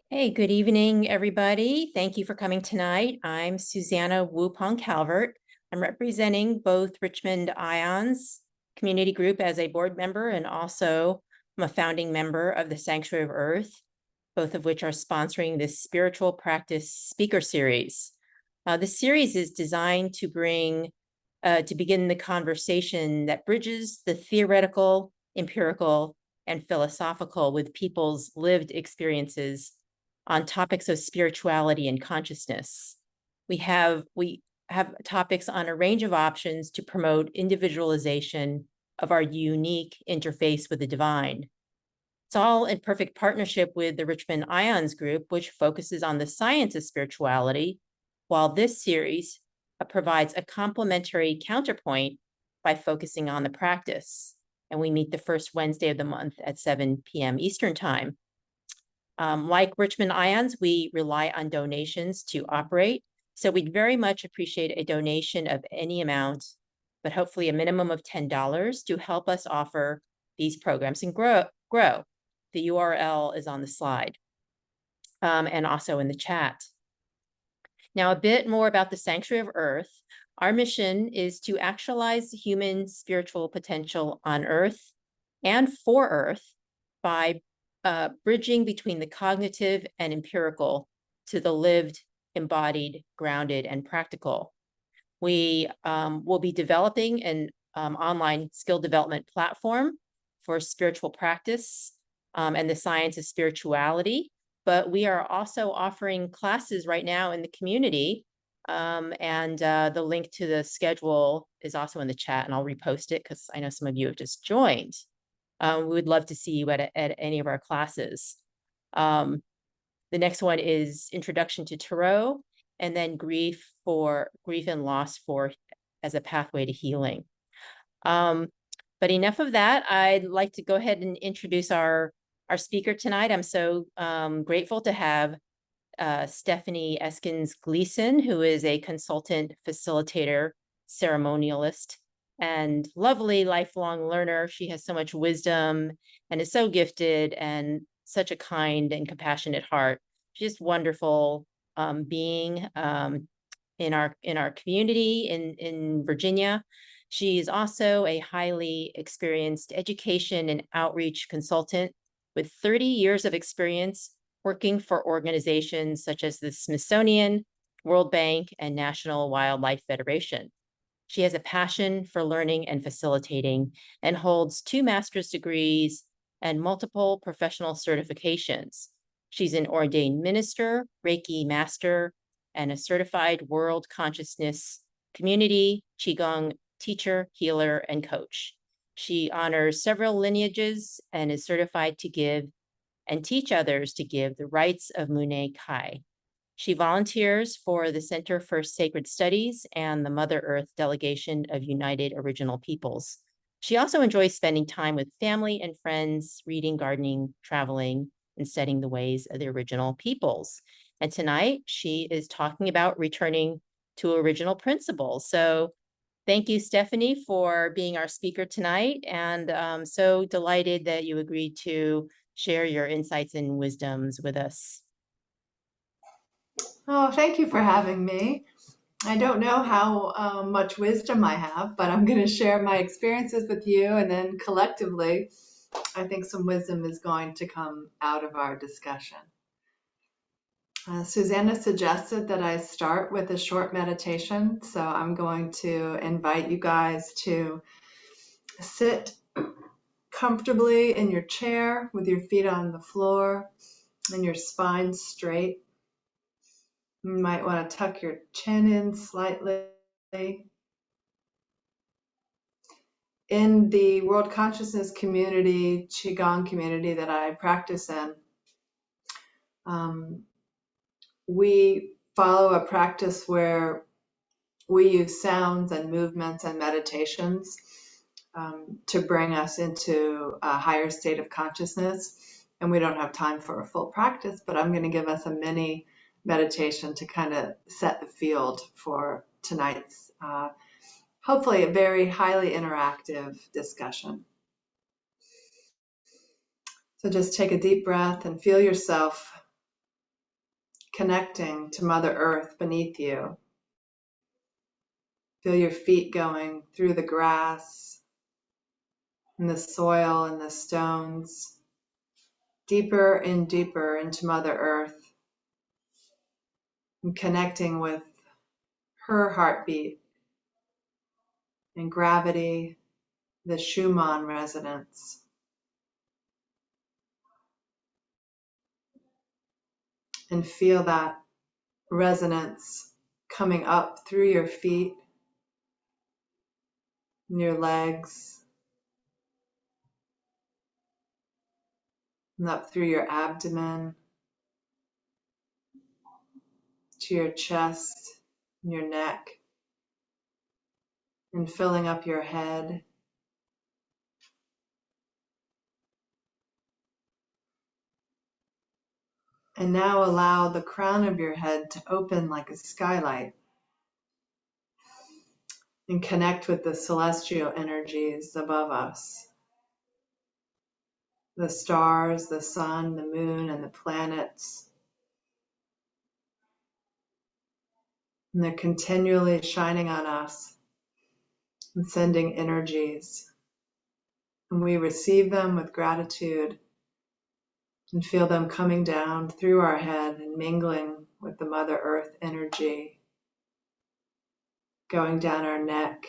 Hey, good evening, everybody. Thank you for coming tonight. I'm Susanna Wupong-Calvert. I'm representing both Richmond Ions Community Group as a board member, and also I'm a founding member of the Sanctuary of Earth, both of which are sponsoring this spiritual practice speaker series. This series is designed to begin the conversation that bridges the theoretical, empirical, and philosophical with people's lived experiences on topics of spirituality and consciousness. We have topics on a range of options to promote individualization of our unique interface with the divine. It's all in perfect partnership with the Richmond Ions Group, which focuses on the science of spirituality, while this series provides a complementary counterpoint by focusing on the practice. And we meet the first Wednesday of the month at 7 p.m. Eastern Time. Like Richmond Ions, we rely on donations to operate. So we'd very much appreciate a donation of any amount, but hopefully a minimum of $10 to help us offer these programs and grow. The URL is on the slide and also in the chat. Now, a bit more about the Sanctuary of Earth. Our mission is to actualize human spiritual potential on Earth and for Earth by bridging between the cognitive and empirical to the lived, embodied, grounded, and practical. We will be developing an online skill development platform for spiritual practice and the science of spirituality. But we are also offering classes right now in the community. The link to the schedule is also in the chat, and I'll repost it because I know some of you have just joined. We would love to see you at any of our classes. The next one is Introduction to Tarot, and then grief and loss as a pathway to healing. But enough of that. I'd like to go ahead and introduce our speaker tonight. I'm so grateful to have Stephanie Eskins Gleason, who is a consultant, facilitator, ceremonialist, and lovely lifelong learner. She has so much wisdom and is so gifted and such a kind and compassionate heart. She's just wonderful being in our community in Virginia. She is also a highly experienced education and outreach consultant with 30 years of experience working for organizations such as the Smithsonian, World Bank, and National Wildlife Federation. She has a passion for learning and facilitating and holds 2 master's degrees and multiple professional certifications. She's an ordained minister, Reiki Master, and a certified world consciousness community, qigong teacher, healer, and coach. She honors several lineages and is certified to give and teach others to give the rites of Munay Ki. She volunteers for the Center for Sacred Studies and the Mother Earth Delegation of United Original Peoples. She also enjoys spending time with family and friends, reading, gardening, traveling, and studying the ways of the original peoples. And tonight she is talking about returning to original principles. So thank you, Stephanie, for being our speaker tonight. And I'm so delighted that you agreed to share your insights and wisdoms with us. Oh, thank you for having me. I don't know how much wisdom I have, but I'm going to share my experiences with you, and then collectively, I think some wisdom is going to come out of our discussion. Susanna suggested that I start with a short meditation, so I'm going to invite you guys to sit comfortably in your chair with your feet on the floor and your spine straight. You might want to tuck your chin in slightly. In the world consciousness community, qigong community that I practice in, we follow a practice where we use sounds and movements and meditations to bring us into a higher state of consciousness. And we don't have time for a full practice, but I'm going to give us a mini meditation to kind of set the field for tonight's hopefully a very highly interactive discussion. So just take a deep breath and feel yourself connecting to Mother Earth beneath you. Feel your feet going through the grass and the soil and the stones, deeper and deeper into Mother Earth, and connecting with her heartbeat and gravity, the Schumann resonance. And feel that resonance coming up through your feet and your legs, and up through your abdomen, to your chest and your neck, and filling up your head. And now allow the crown of your head to open like a skylight and connect with the celestial energies above us. The stars, the sun, the moon, and the planets. And they're continually shining on us and sending energies. And we receive them with gratitude and feel them coming down through our head and mingling with the Mother Earth energy, going down our neck,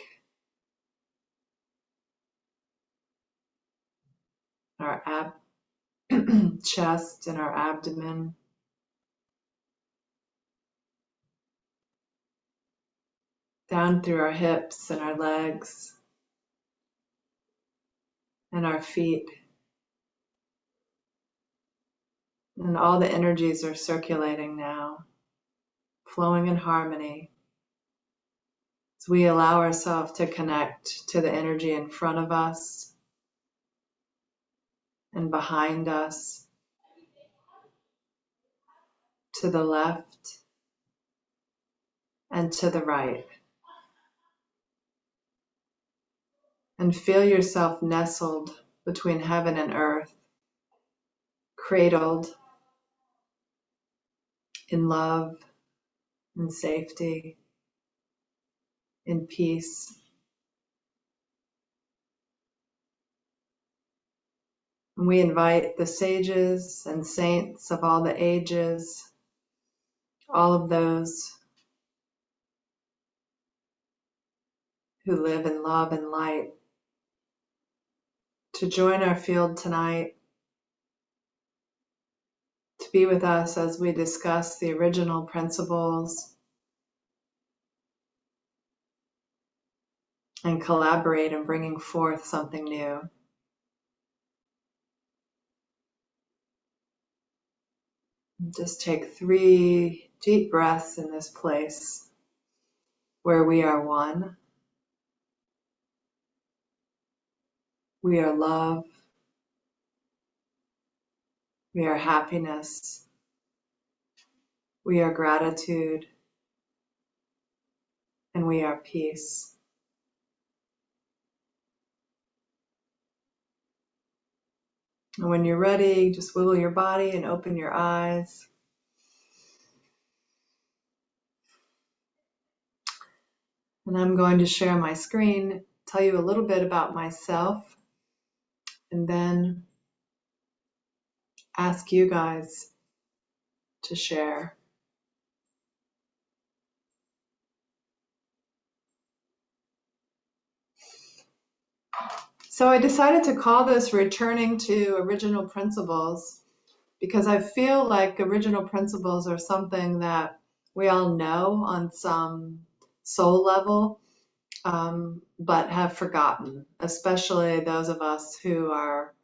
our chest and our abdomen, down through our hips and our legs and our feet. And all the energies are circulating now, flowing in harmony, as we allow ourselves to connect to the energy in front of us and behind us, to the left and to the right. And feel yourself nestled between heaven and earth, cradled in love, in safety, in peace. And we invite the sages and saints of all the ages, all of those who live in love and light, to join our field tonight, to be with us as we discuss the original principles and collaborate in bringing forth something new. Just take 3 deep breaths in this place where we are one. We are love. We are happiness. We are gratitude. And we are peace. And when you're ready, just wiggle your body and open your eyes. And I'm going to share my screen, tell you a little bit about myself, and then ask you guys to share. So I decided to call this Returning to Original Principles because I feel like original principles are something that we all know on some soul level, but have forgotten, especially those of us who are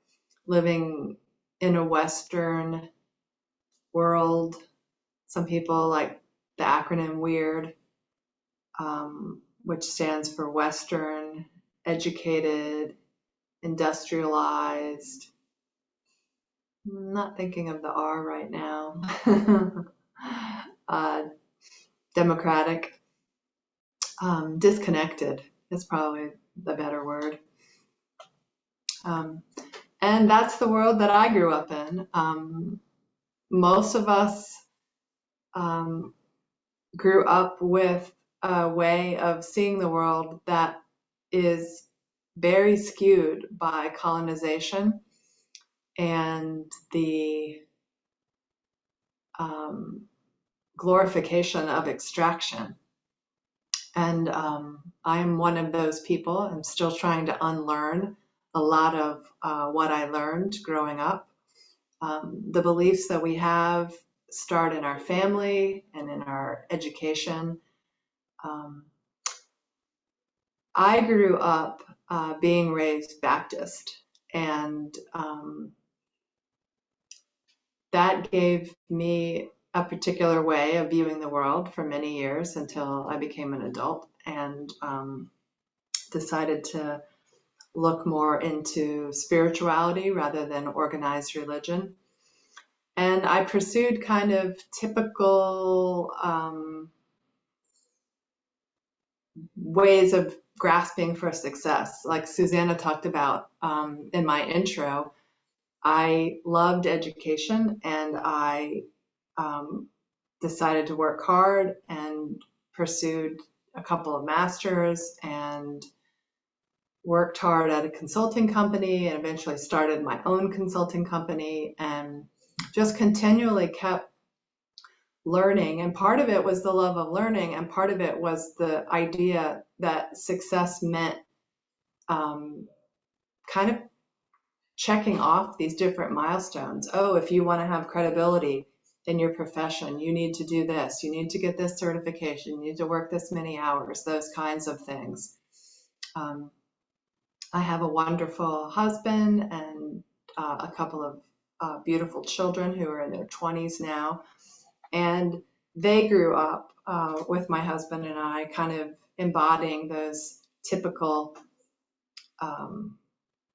living in a Western world. Some people like the acronym WEIRD, which stands for Western, Educated, Industrialized. I'm not thinking of the R right now. Democratic. Disconnected is probably the better word. And that's the world that I grew up in. Most of us grew up with a way of seeing the world that is very skewed by colonization and the glorification of extraction. And I'm one of those people. I'm still trying to unlearn a lot of what I learned growing up. The beliefs that we have start in our family and in our education. I grew up being raised Baptist, and that gave me a particular way of viewing the world for many years until I became an adult and decided to look more into spirituality rather than organized religion. And I pursued kind of typical ways of grasping for success. Like Susanna talked about in my intro, I loved education, and I decided to work hard and pursued a couple of masters and worked hard at a consulting company and eventually started my own consulting company and just continually kept learning. And part of it was the love of learning, and part of it was the idea that success meant kind of checking off these different milestones. Oh, if you want to have credibility in your profession, you need to do this, you need to get this certification, you need to work this many hours, those kinds of things. I have a wonderful husband and a couple of beautiful children who are in their 20s now. And they grew up with my husband and I kind of embodying those typical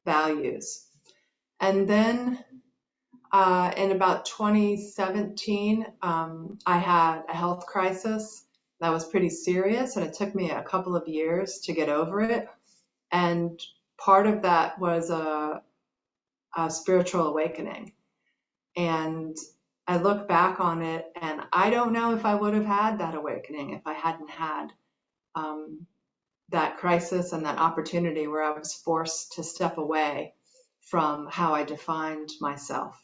values. And then in about 2017, I had a health crisis that was pretty serious, and it took me a couple of years to get over it. And part of that was a spiritual awakening. And I look back on it, and I don't know if I would have had that awakening if I hadn't had that crisis and that opportunity where I was forced to step away from how I defined myself.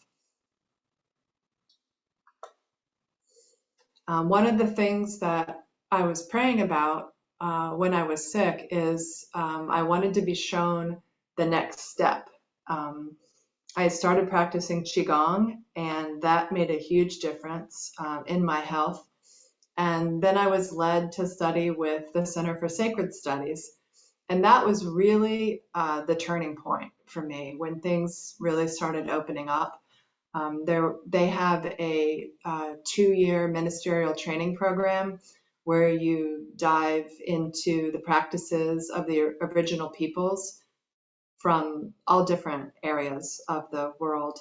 One of the things that I was praying about when I was sick is I wanted to be shown the next step. I started practicing qigong, and that made a huge difference in my health. And then I was led to study with the Center for Sacred Studies. And that was really the turning point for me when things really started opening up. They have a 2-year ministerial training program where you dive into the practices of the original peoples from all different areas of the world.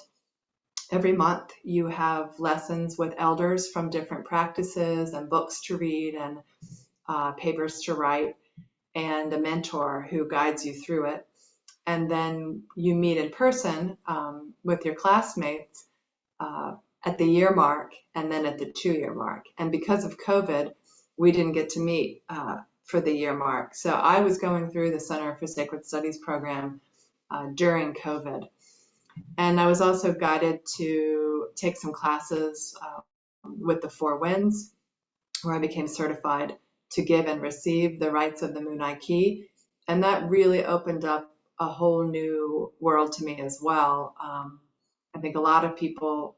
Every month you have lessons with elders from different practices and books to read and papers to write, and a mentor who guides you through it. And then you meet in person with your classmates at the year mark and then at the 2-year mark. And because of COVID, we didn't get to meet for the year mark. So I was going through the Center for Sacred Studies program during COVID. And I was also guided to take some classes with the Four Winds, where I became certified to give and receive the rites of the Munay Ki. And that really opened up a whole new world to me as well. I think a lot of people,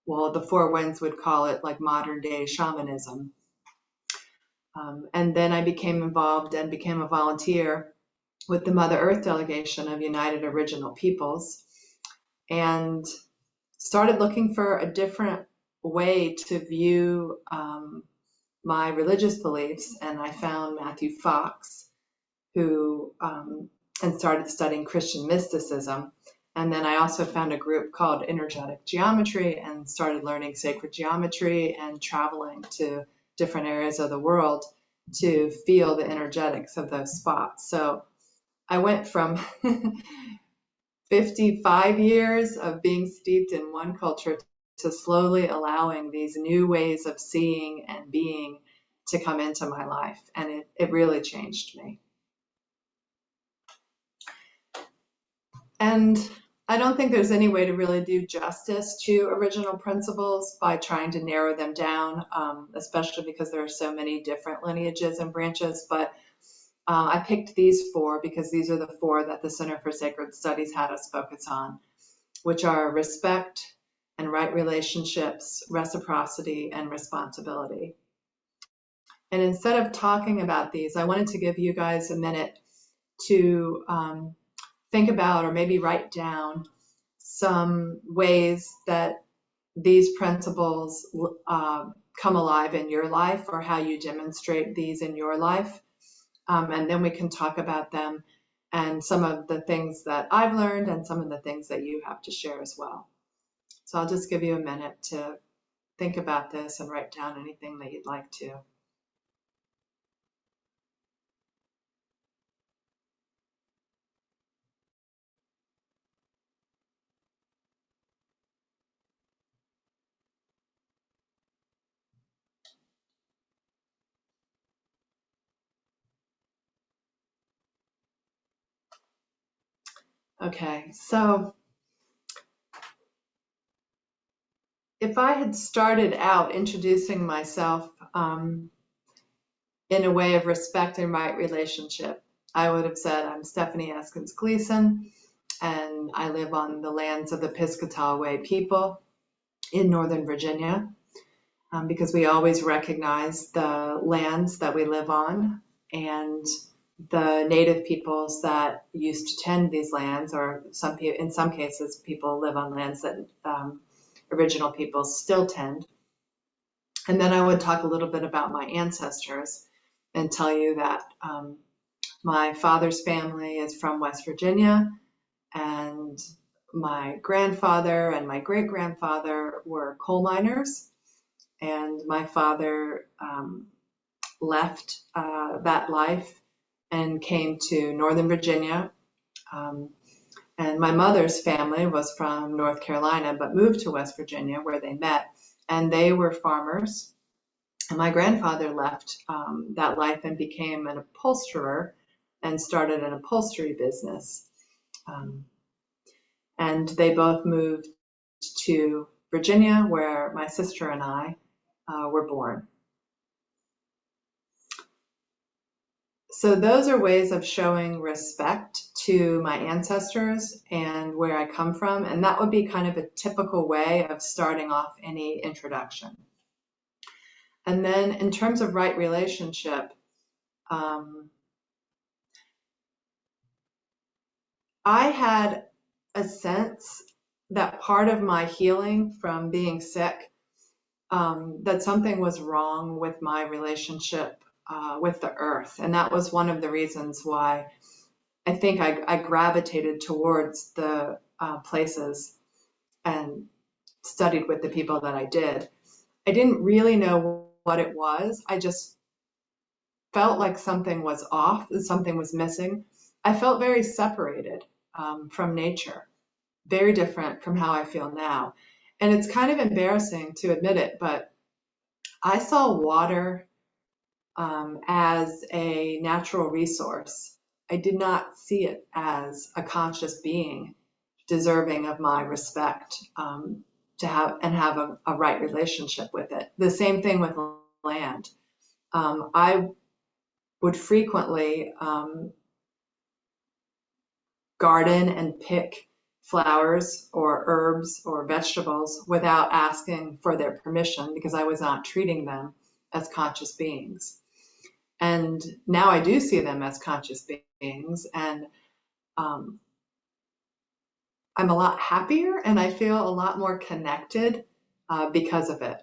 well, the Four Winds would call it like modern day shamanism. And then I became involved and became a volunteer with the Mother Earth Delegation of United Original Peoples, and started looking for a different way to view my religious beliefs. And I found Matthew Fox, who and started studying Christian mysticism. And then I also found a group called Energetic Geometry and started learning sacred geometry and traveling to different areas of the world to feel the energetics of those spots. So I went from 55 years of being steeped in one culture to slowly allowing these new ways of seeing and being to come into my life. And it really changed me. And I don't think there's any way to really do justice to original principles by trying to narrow them down, especially because there are so many different lineages and branches. But I picked these 4 because these are the 4 that the Center for Sacred Studies had us focus on, which are respect and right relationships, reciprocity, and responsibility. And instead of talking about these, I wanted to give you guys a minute to think about, or maybe write down, some ways that these principles come alive in your life, or how you demonstrate these in your life. And then we can talk about them and some of the things that I've learned and some of the things that you have to share as well. So I'll just give you a minute to think about this and write down anything that you'd like to. Okay, so if I had started out introducing myself in a way of respect and right relationship, I would have said, I'm Stephanie Eskins Gleason, and I live on the lands of the Piscataway people in Northern Virginia, because we always recognize the lands that we live on and the native peoples that used to tend these lands, or in some cases, people live on lands that original peoples still tend. And then I would talk a little bit about my ancestors and tell you that my father's family is from West Virginia, and my grandfather and my great-grandfather were coal miners, and my father left that life and came to Northern Virginia. And my mother's family was from North Carolina, but moved to West Virginia where they met, and they were farmers. And my grandfather left that life and became an upholsterer and started an upholstery business. And they both moved to Virginia, where my sister and I were born. So those are ways of showing respect to my ancestors and where I come from, and that would be kind of a typical way of starting off any introduction. And then in terms of right relationship, I had a sense that part of my healing from being sick, that something was wrong with my relationship with the earth. And that was one of the reasons why I think I gravitated towards the places and studied with the people that I did. I didn't really know what it was. I just felt like something was off, something was missing. I felt very separated from nature, very different from how I feel now. And it's kind of embarrassing to admit it, but I saw water as a natural resource. I did not see it as a conscious being deserving of my respect, to have a right relationship with it. The same thing with land. I would frequently garden and pick flowers or herbs or vegetables without asking for their permission, because I was not treating them as conscious beings. And now I do see them as conscious beings, and I'm a lot happier and I feel a lot more connected because of it.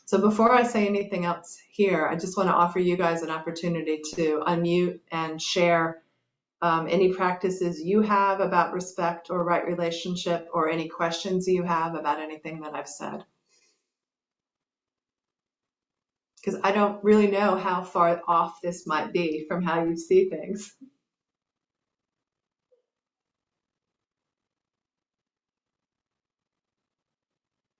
So before I say anything else here, I just want to offer you guys an opportunity to unmute and share any practices you have about respect or right relationship, or any questions you have about anything that I've said. Because I don't really know how far off this might be from how you see things.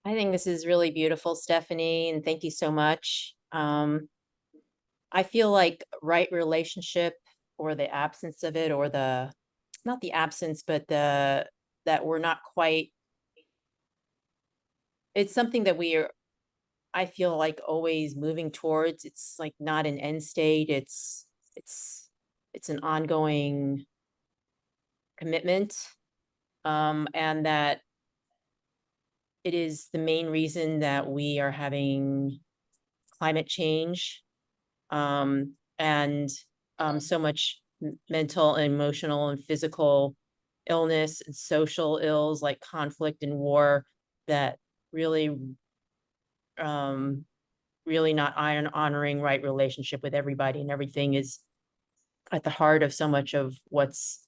I think this is really beautiful, Stephanie, and thank you so much. I feel like right relationship, or the absence of it, or not the absence, but that we're not quite, it's something that I feel like always moving towards. It's like not an end state. It's it's an ongoing commitment. And that it is the main reason that we are having climate change, and so much mental and emotional and physical illness and social ills like conflict and war, that really, um, really not honoring right relationship with everybody and everything is at the heart of so much of what's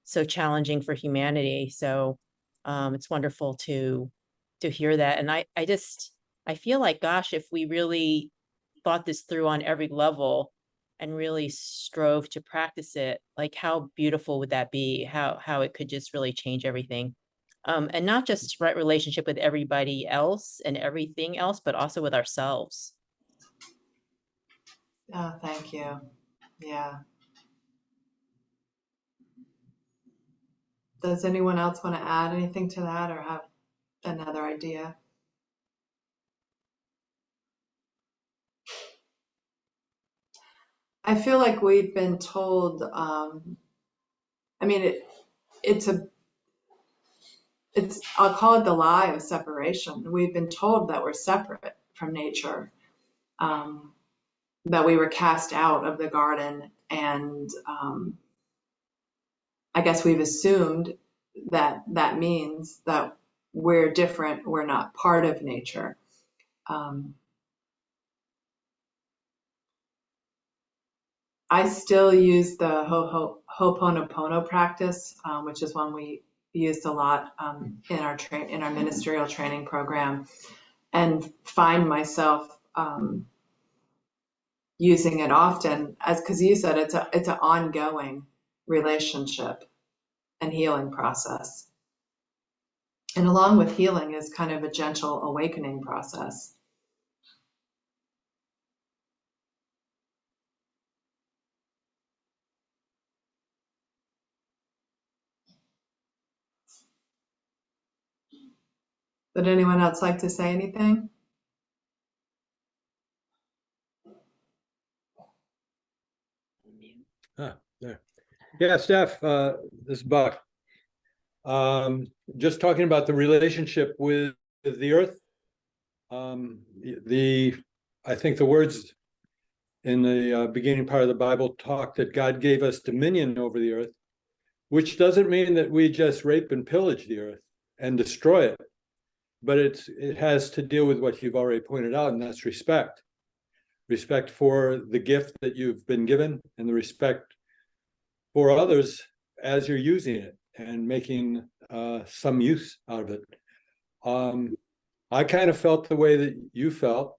so challenging for humanity. So it's wonderful to hear that. And I feel like, gosh, if we really thought this through on every level and really strove to practice it, like how beautiful would that be? How it could just really change everything. And not just right relationship with everybody else and everything else, but also with ourselves. Oh, thank you. Yeah. Does anyone else want to add anything to that or have another idea? I feel like we've been told, I mean, it's I'll call it the lie of separation. We've been told that we're separate from nature, that we were cast out of the garden, and I guess we've assumed that that means that we're different, we're not part of nature. I still use the Ho'oponopono practice, which is one we used a lot in our ministerial training program, and find myself using it often, as because you said it's an ongoing relationship and healing process. And along with healing is kind of a gentle awakening process. Would anyone else like to say anything? There. Yeah, Steph, this is Buck. Just talking about the relationship with the earth. I think the words in the beginning part of the Bible talk that God gave us dominion over the earth, which doesn't mean that we just rape and pillage the earth and destroy it, but it has to deal with what you've already pointed out, and that's respect. Respect for the gift that you've been given, and the respect for others as you're using it and making some use out of it. I kind of felt the way that you felt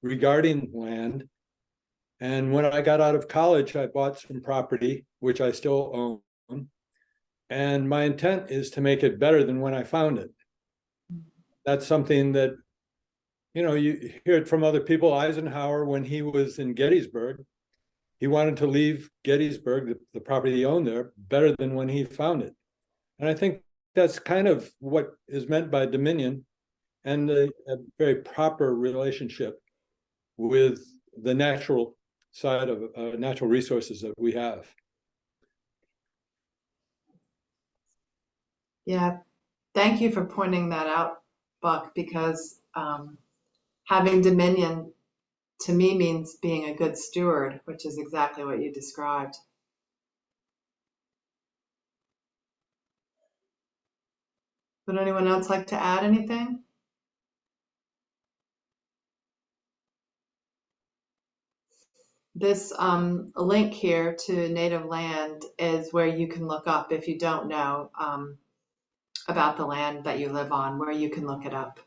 regarding land. And when I got out of college, I bought some property, which I still own. And my intent is to make it better than when I found it. That's something that, you hear it from other people. Eisenhower, when he was in Gettysburg, he wanted to leave Gettysburg, the property he owned there, better than when he found it. And I think that's kind of what is meant by dominion, and a very proper relationship with the natural side of natural resources that we have. Yeah, thank you for pointing that out, Buck, because having dominion to me means being a good steward, which is exactly what you described. Would anyone else like to add anything? This link here to Native Land is where you can look up, if you don't know about the land that you live on, where you can look it up.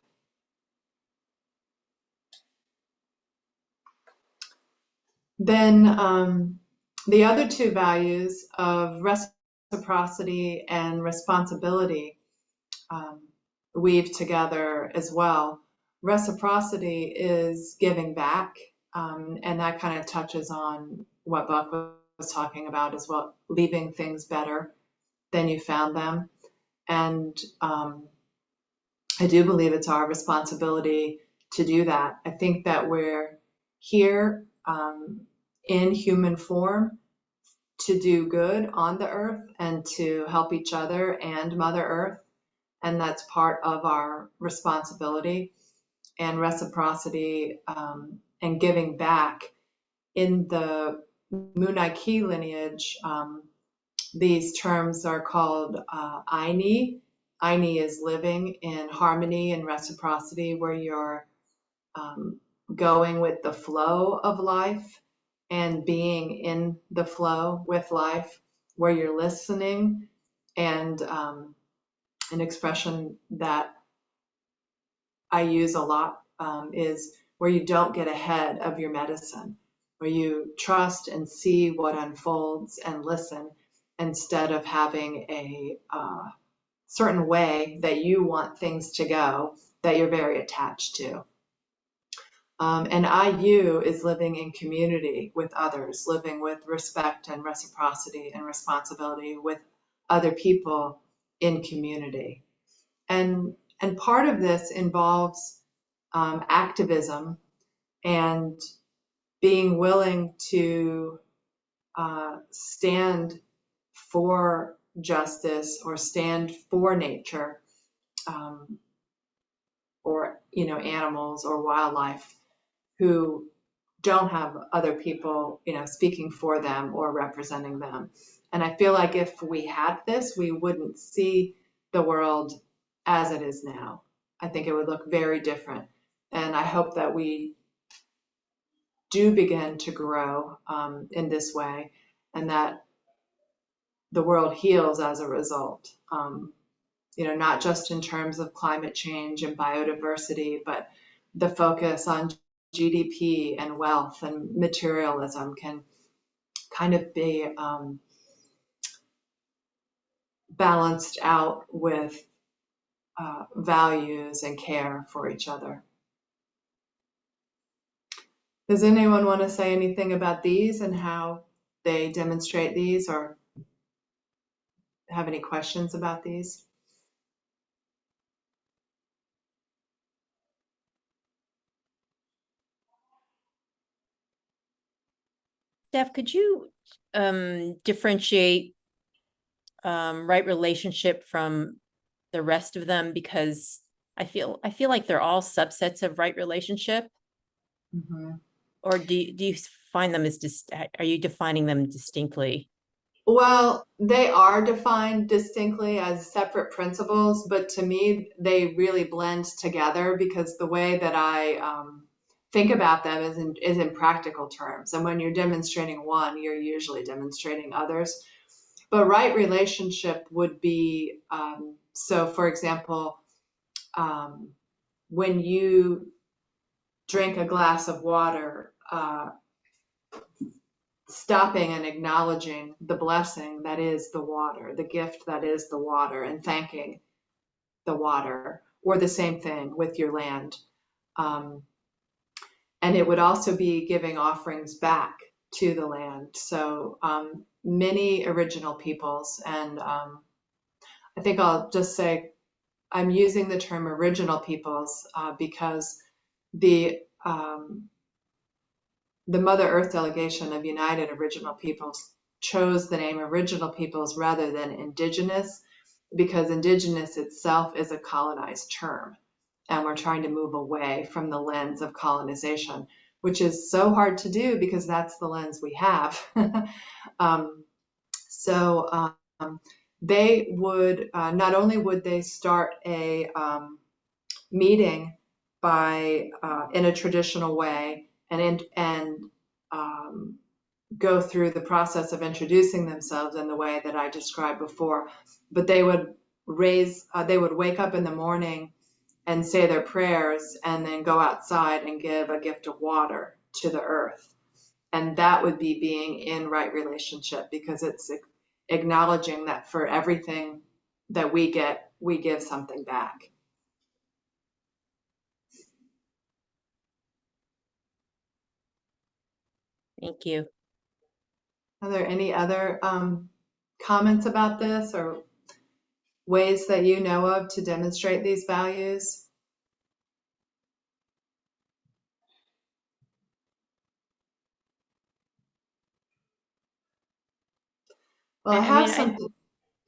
Then the other two values of reciprocity and responsibility weave together as well. Reciprocity is giving back, and that kind of touches on what Buck was talking about as well, leaving things better than you found them. And I do believe it's our responsibility to do that. I think that we're here in human form to do good on the earth and to help each other and Mother Earth. And that's part of our responsibility. And reciprocity and giving back. In the Munay Ki lineage, these terms are called Aini. Aini is living in harmony and reciprocity, where you're going with the flow of life and being in the flow with life, where you're listening. And an expression that I use a lot is where you don't get ahead of your medicine, where you trust and see what unfolds and listen, instead of having a certain way that you want things to go that you're very attached to. And IU is living in community with others, living with respect and reciprocity and responsibility with other people in community. And part of this involves activism and being willing to stand for justice or stand for nature, or animals or wildlife who don't have other people speaking for them or representing them. And I feel like if we had this, we wouldn't see the world as it is now. I think it would look very different. And I hope that we do begin to grow in this way, and that the world heals as a result. Not just in terms of climate change and biodiversity, but the focus on GDP and wealth and materialism can kind of be balanced out with values and care for each other. Does anyone want to say anything about these and how they demonstrate these, or have any questions about these? Steph, could you differentiate right relationship from the rest of them? Because I feel like they're all subsets of right relationship. Mm-hmm. Or do you find them as are you defining them distinctly? Well, they are defined distinctly as separate principles, but to me, they really blend together, because the way that I think about them is in practical terms. And when you're demonstrating one, you're usually demonstrating others. But right relationship would be, so for example, when you drink a glass of water, stopping and acknowledging the blessing that is the water, the gift that is the water, and thanking the water, or the same thing with your land. And it would also be giving offerings back to the land. So many original peoples, and I think I'll just say I'm using the term original peoples because the Mother Earth Delegation of United Original Peoples chose the name Original Peoples rather than Indigenous, because Indigenous itself is a colonized term, and we're trying to move away from the lens of colonization, which is so hard to do because that's the lens we have. So they would, not only would they start a meeting by in a traditional way, and go through the process of introducing themselves in the way that I described before, but they would wake up in the morning and say their prayers, and then go outside and give a gift of water to the earth. And that would be being in right relationship, because it's acknowledging that for everything that we get, we give something back. Thank you. Are there any other comments about this or ways that you know of to demonstrate these values? Well, I have something.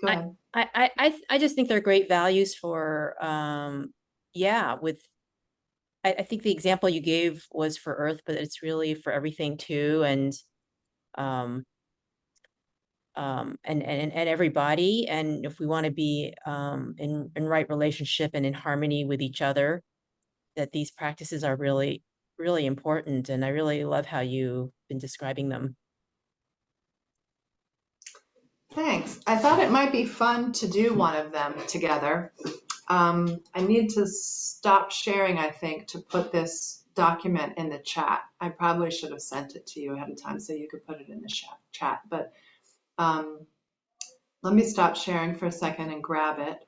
Go ahead. I just think they're great values for, yeah, I think the example you gave was for Earth, but it's really for everything too. Um, and everybody. And if we want to be in right relationship and in harmony with each other, that these practices are really, really important. And I really love how you've been describing them. Thanks. I thought it might be fun to do one of them together. I need to stop sharing, I think, to put this document in the chat. I probably should have sent it to you ahead of time so you could put it in the chat. But let me stop sharing for a second and grab it.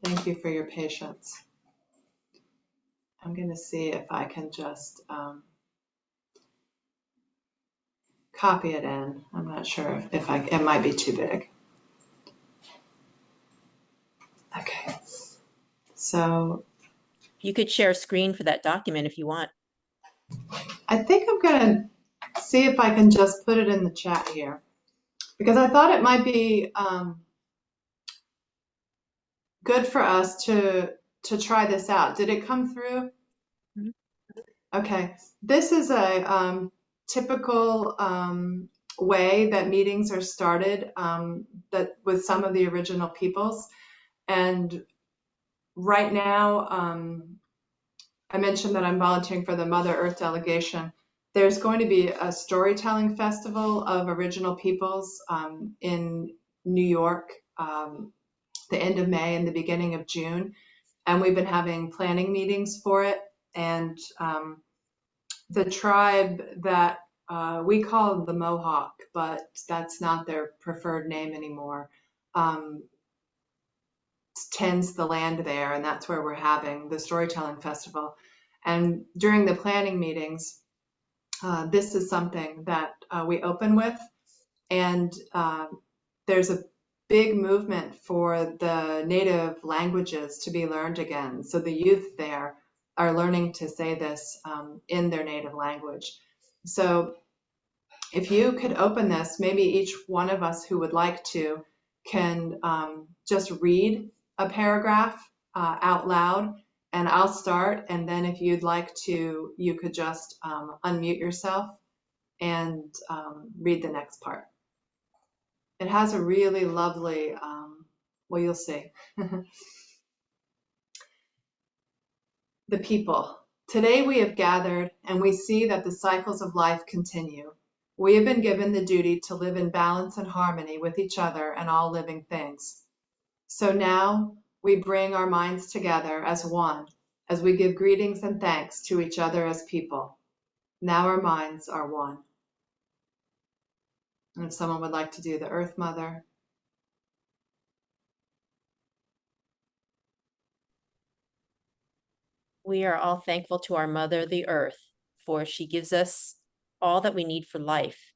Thank you for your patience. I'm going to see if I can just copy it in. I'm not sure if it might be too big. Okay. So You could share a screen for that document if you want. I think I'm going to see if I can just put it in the chat here because I thought it might be good for us to try this out. Did it come through? Mm-hmm. Okay. This is a typical way that meetings are started that with some of the original peoples. And right now, I mentioned that I'm volunteering for the Mother Earth Delegation. There's going to be a storytelling festival of original peoples in New York, the end of May and the beginning of June. And we've been having planning meetings for it. And the tribe that we call the Mohawk, but that's not their preferred name anymore, tends the land there, and that's where we're having the storytelling festival. And during the planning meetings, this is something that we open with, and there's a big movement for the native languages to be learned again. So the youth there are learning to say this in their native language. So if you could open this, maybe each one of us who would like to can just read a paragraph out loud, and I'll start, and then if you'd like to, you could just unmute yourself and read the next part. It has a really lovely, well, you'll see. The people. Today we have gathered and we see that the cycles of life continue. We have been given the duty to live in balance and harmony with each other and all living things. So now we bring our minds together as one, as we give greetings and thanks to each other as people. Now our minds are one. And if someone would like to do the Earth Mother. We are all thankful to our mother, the earth, for she gives us all that we need for life.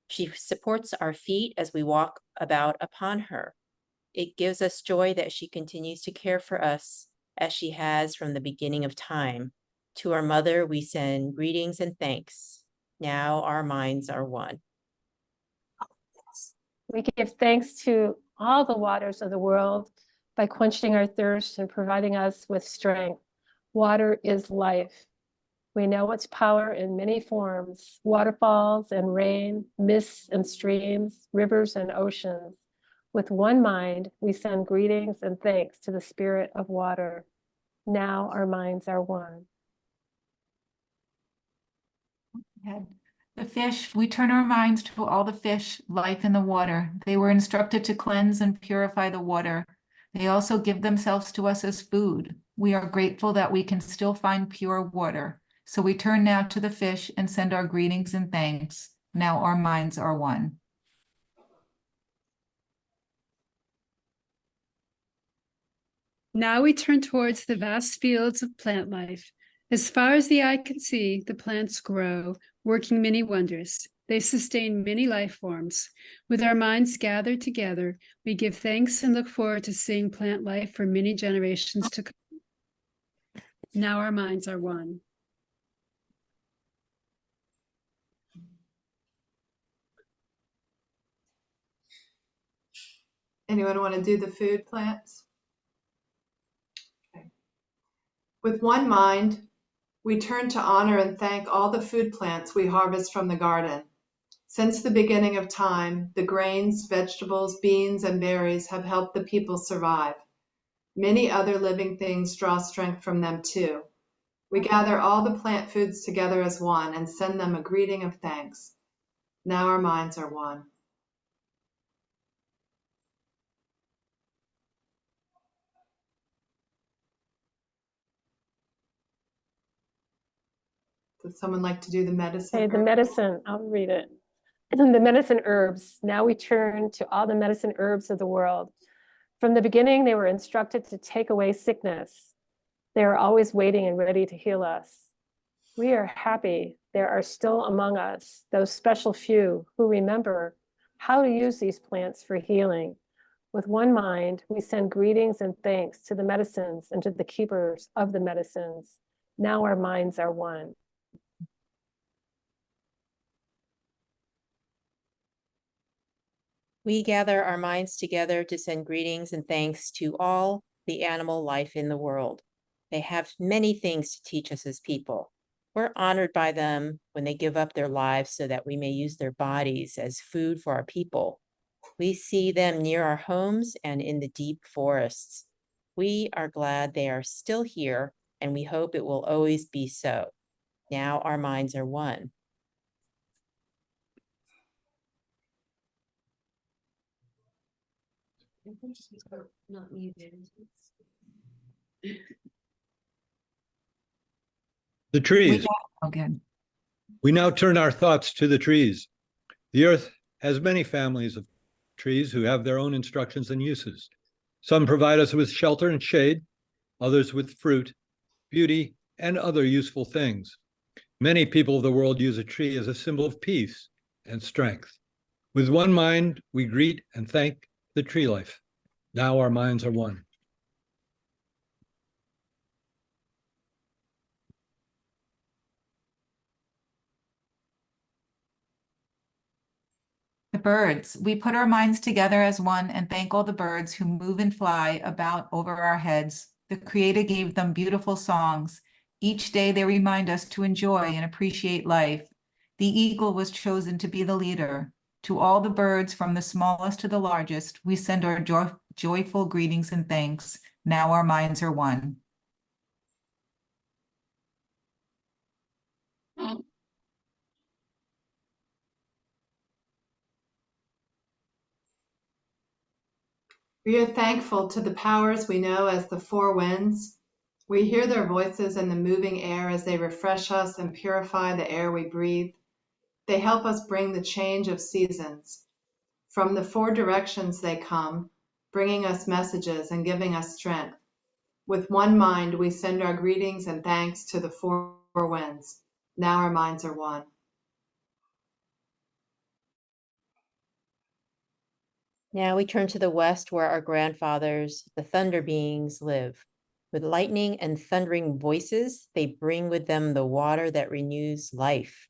She supports our feet as we walk about upon her. It gives us joy that she continues to care for us as she has from the beginning of time. To our mother, we send greetings and thanks. Now our minds are one. We give thanks to all the waters of the world by quenching our thirst and providing us with strength. Water is life. We know its power in many forms: waterfalls and rain, mists and streams, rivers and oceans. With one mind, we send greetings and thanks to the spirit of water. Now our minds are one. The fish, we turn our minds to all the fish, life in the water. They were instructed to cleanse and purify the water. They also give themselves to us as food. We are grateful that we can still find pure water. So we turn now to the fish and send our greetings and thanks. Now our minds are one. Now we turn towards the vast fields of plant life. As far as the eye can see, the plants grow, working many wonders. They sustain many life forms. With our minds gathered together, we give thanks and look forward to seeing plant life for many generations to come. Now our minds are one. Anyone want to do the food plants? Okay. With one mind, we turn to honor and thank all the food plants we harvest from the garden. Since the beginning of time, the grains, vegetables, beans, and berries have helped the people survive. Many other living things draw strength from them too. We gather all the plant foods together as one and send them a greeting of thanks. Now our minds are one. Does someone like to do the medicine? Okay, the medicine, I'll read it. The medicine herbs. Now we turn to all the medicine herbs of the world. From the beginning, they were instructed to take away sickness. They are always waiting and ready to heal us. We are happy there are still among us those special few who remember how to use these plants for healing. With one mind, we send greetings and thanks to the medicines and to the keepers of the medicines. Now our minds are one. We gather our minds together to send greetings and thanks to all the animal life in the world. They have many things to teach us as people. We're honored by them when they give up their lives so that we may use their bodies as food for our people. We see them near our homes and in the deep forests. We are glad they are still here, and we hope it will always be so. Now our minds are one. The trees. Again. We now turn our thoughts to the trees. The earth has many families of trees who have their own instructions and uses. Some provide us with shelter and shade, others with fruit, beauty, and other useful things. Many people of the world use a tree as a symbol of peace and strength. With one mind, we greet and thank the tree life. Now our minds are one. The birds. We put our minds together as one and thank all the birds who move and fly about over our heads. The Creator gave them beautiful songs. Each day they remind us to enjoy and appreciate life. The eagle was chosen to be the leader. To all the birds, from the smallest to the largest, we send our joyful greetings and thanks. Now our minds are one. We are thankful to the powers we know as the four winds. We hear their voices in the moving air as they refresh us and purify the air we breathe. They help us bring the change of seasons. From the four directions they come, bringing us messages and giving us strength. With one mind, we send our greetings and thanks to the four winds. Now our minds are one. Now we turn to the west where our grandfathers, the thunder beings, live. With lightning and thundering voices, they bring with them the water that renews life.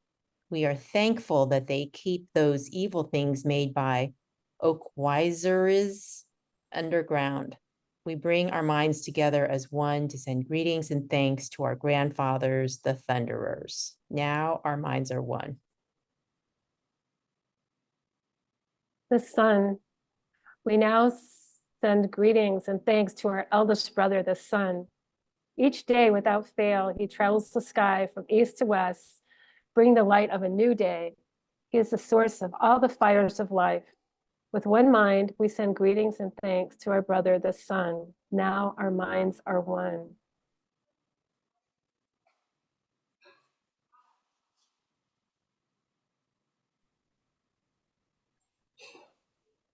We are thankful that they keep those evil things made by Oakwiseries underground. We bring our minds together as one to send greetings and thanks to our grandfathers, the thunderers. Now our minds are one. The sun. We now send greetings and thanks to our eldest brother, the sun. Each day, without fail, he travels the sky from east to west, bring the light of a new day. He is the source of all the fires of life. With one mind, we send greetings and thanks to our brother, the sun. Now our minds are one.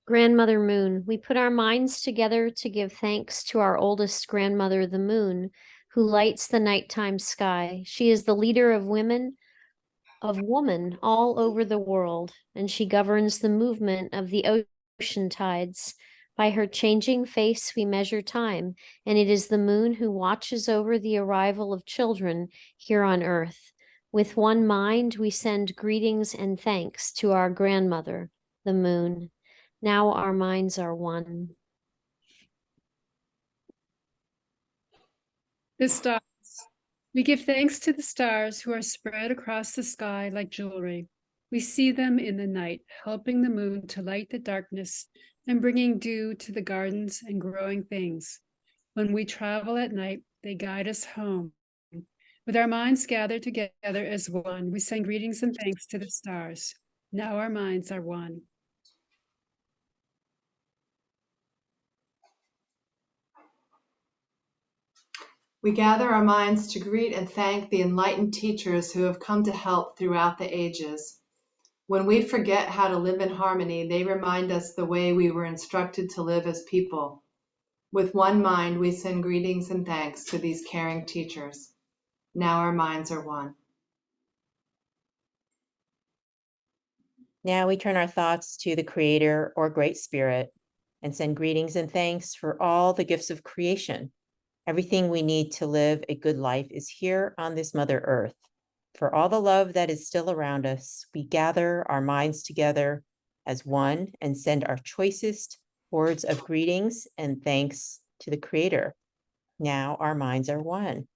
Grandmother Moon, we put our minds together to give thanks to our oldest grandmother, the moon, who lights the nighttime sky. She is the leader of women, all over the world, and she governs the movement of the ocean tides. By her changing face, we measure time, and it is the moon who watches over the arrival of children here on earth. With one mind, we send greetings and thanks to our grandmother, the moon. Now our minds are one. The stars. We give thanks to the stars who are spread across the sky like jewelry. We see them in the night, helping the moon to light the darkness and bringing dew to the gardens and growing things. When we travel at night, they guide us home. With our minds gathered together as one, we send greetings and thanks to the stars. Now our minds are one. We gather our minds to greet and thank the enlightened teachers who have come to help throughout the ages. When we forget how to live in harmony, they remind us the way we were instructed to live as people. With one mind, we send greetings and thanks to these caring teachers. Now our minds are one. Now we turn our thoughts to the Creator or Great Spirit and send greetings and thanks for all the gifts of creation. Everything we need to live a good life is here on this Mother Earth. For all the love that is still around us, we gather our minds together as one and send our choicest words of greetings and thanks to the Creator. Now our minds are one.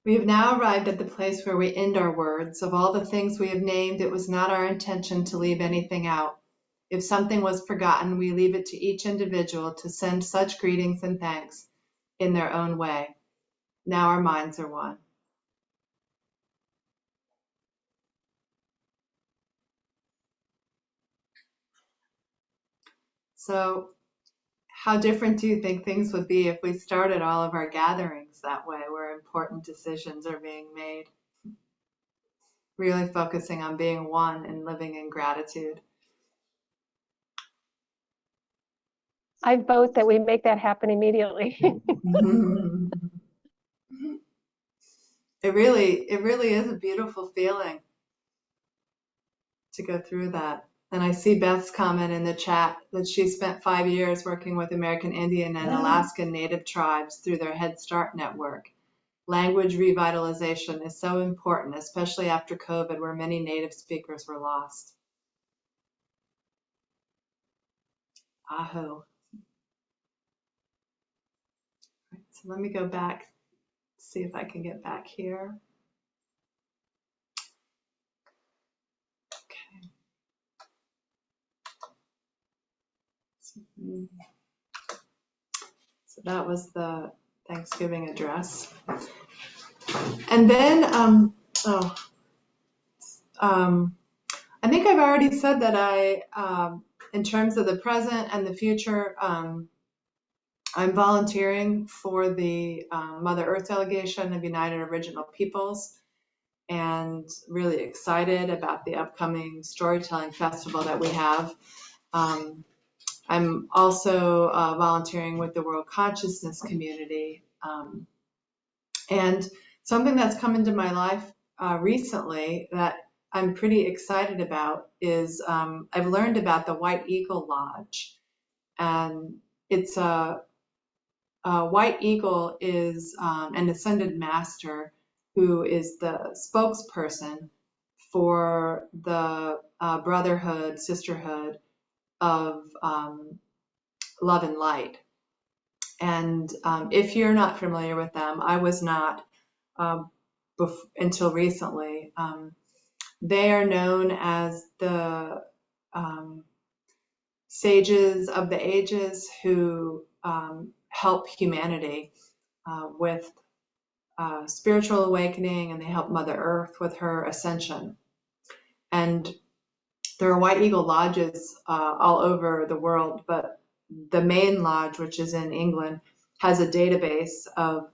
We have now arrived at the place where we end our words. Of all the things we have named, it was not our intention to leave anything out. If something was forgotten, we leave it to each individual to send such greetings and thanks in their own way. Now our minds are one. So, how different do you think things would be if we started all of our gatherings that way, where important decisions are being made? Really focusing on being one and living in gratitude. I vote that we make that happen immediately. It really is a beautiful feeling to go through that. And I see Beth's comment in the chat that she spent 5 years working with American Indian and Alaskan Native tribes through their Head Start network. Language revitalization is so important, especially after COVID, where many Native speakers were lost. Aho. So let me go back, see if I can get back here. So that was the Thanksgiving address. And then, I think I've already said that in terms of the present and the future, I'm volunteering for the Mother Earth Delegation of United Original Peoples, and really excited about the upcoming storytelling festival that we have. I'm also volunteering with the World Consciousness Community. And something that's come into my life recently that I'm pretty excited about is I've learned about the White Eagle Lodge. And it's a White Eagle is an ascended master who is the spokesperson for the brotherhood, sisterhood of love and light. And if you're not familiar with them, I was not until recently. They are known as the sages of the ages who help humanity with spiritual awakening, and they help Mother Earth with her ascension. And there are White Eagle lodges all over the world, but the main lodge, which is in England, has a database of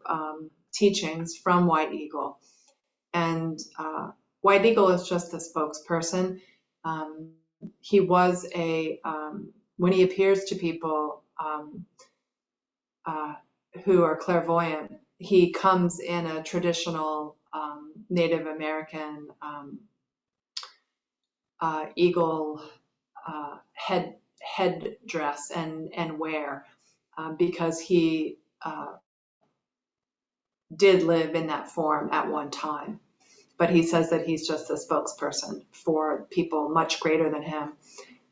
teachings from White Eagle. And White Eagle is just a spokesperson. He was when he appears to people who are clairvoyant, he comes in a traditional Native American eagle headdress and wear, because he did live in that form at one time. But he says that he's just a spokesperson for people much greater than him.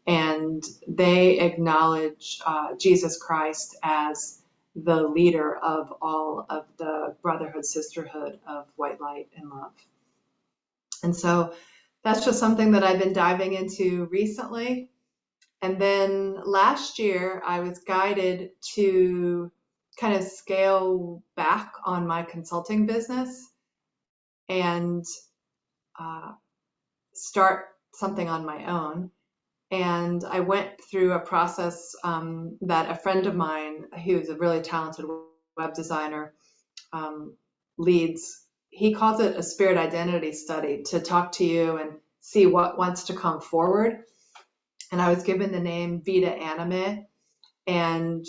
And they acknowledge Jesus Christ as the leader of all of the brotherhood, sisterhood of white light and love. And so that's just something that I've been diving into recently. And then last year, I was guided to kind of scale back on my consulting business and start something on my own. And I went through a process that a friend of mine, who's a really talented web designer, leads. He calls it a spirit identity study, to talk to you and see what wants to come forward. And I was given the name Vita Anime and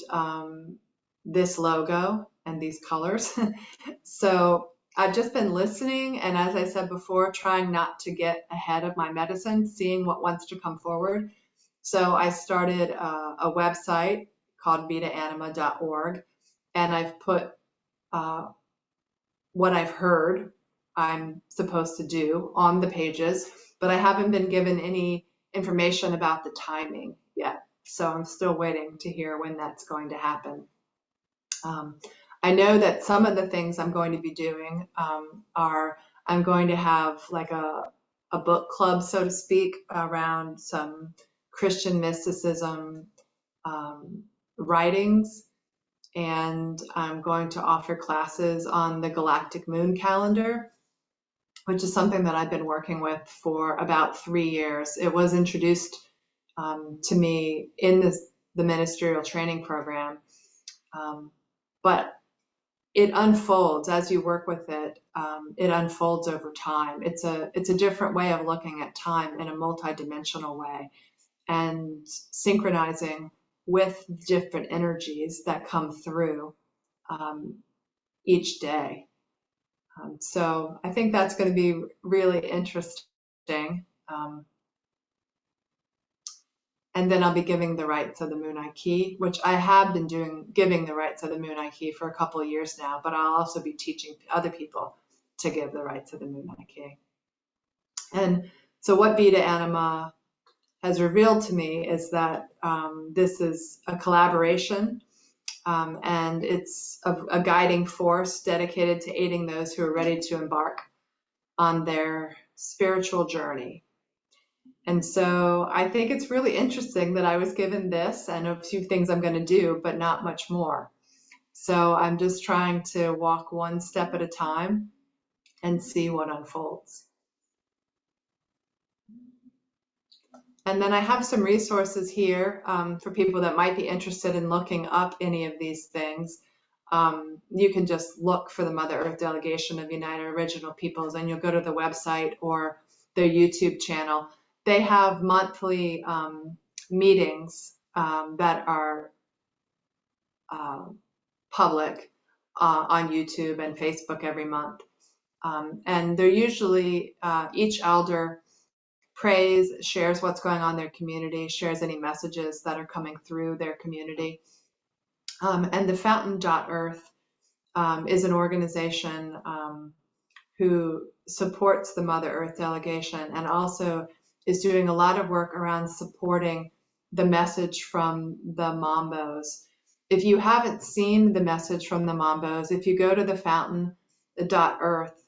this logo and these colors. So I've just been listening, and as I said before, trying not to get ahead of my medicine, seeing what wants to come forward. So I started a website called vitaanima.org, and I've put what I've heard I'm supposed to do on the pages, but I haven't been given any information about the timing yet. So I'm still waiting to hear when that's going to happen. I know that some of the things I'm going to be doing are, I'm going to have like a book club, so to speak, around some Christian mysticism writings. And I'm going to offer classes on the galactic moon calendar, which is something that I've been working with for about 3 years. It was introduced to me in the ministerial training program, but it unfolds as you work with it. It unfolds over time. It's a different way of looking at time in a multidimensional way, and synchronizing with different energies that come through each day. So I think that's going to be really interesting. And then I'll be giving the rites of the Munay Ki, which I have been giving the rites of the Munay Ki for a couple of years now, but I'll also be teaching other people to give the rites of the Munay Ki. And so what Vita Anima has revealed to me is that this is a collaboration, and it's a guiding force dedicated to aiding those who are ready to embark on their spiritual journey. And so I think it's really interesting that I was given this and a few things I'm going to do, but not much more. So I'm just trying to walk one step at a time and see what unfolds. And then I have some resources here for people that might be interested in looking up any of these things. You can just look for the Mother Earth Delegation of United Original Peoples, and you'll go to the website or their YouTube channel. They have monthly meetings that are public on YouTube and Facebook every month. And they're usually, each elder prays, shares what's going on in their community, shares any messages that are coming through their community. And the Fountain.Earth is an organization who supports the Mother Earth Delegation, and also is doing a lot of work around supporting the message from the Mambos. If you haven't seen the message from the Mambos, if you go to the Fountain.Earth,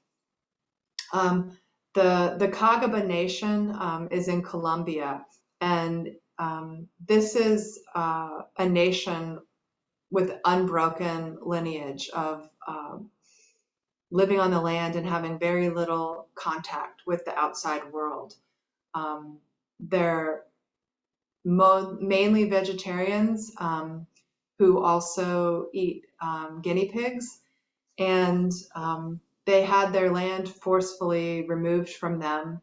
the Kagaba Nation is in Colombia, and This is a nation with unbroken lineage of living on the land and having very little contact with the outside world. They're mainly vegetarians who also eat guinea pigs, and they had their land forcefully removed from them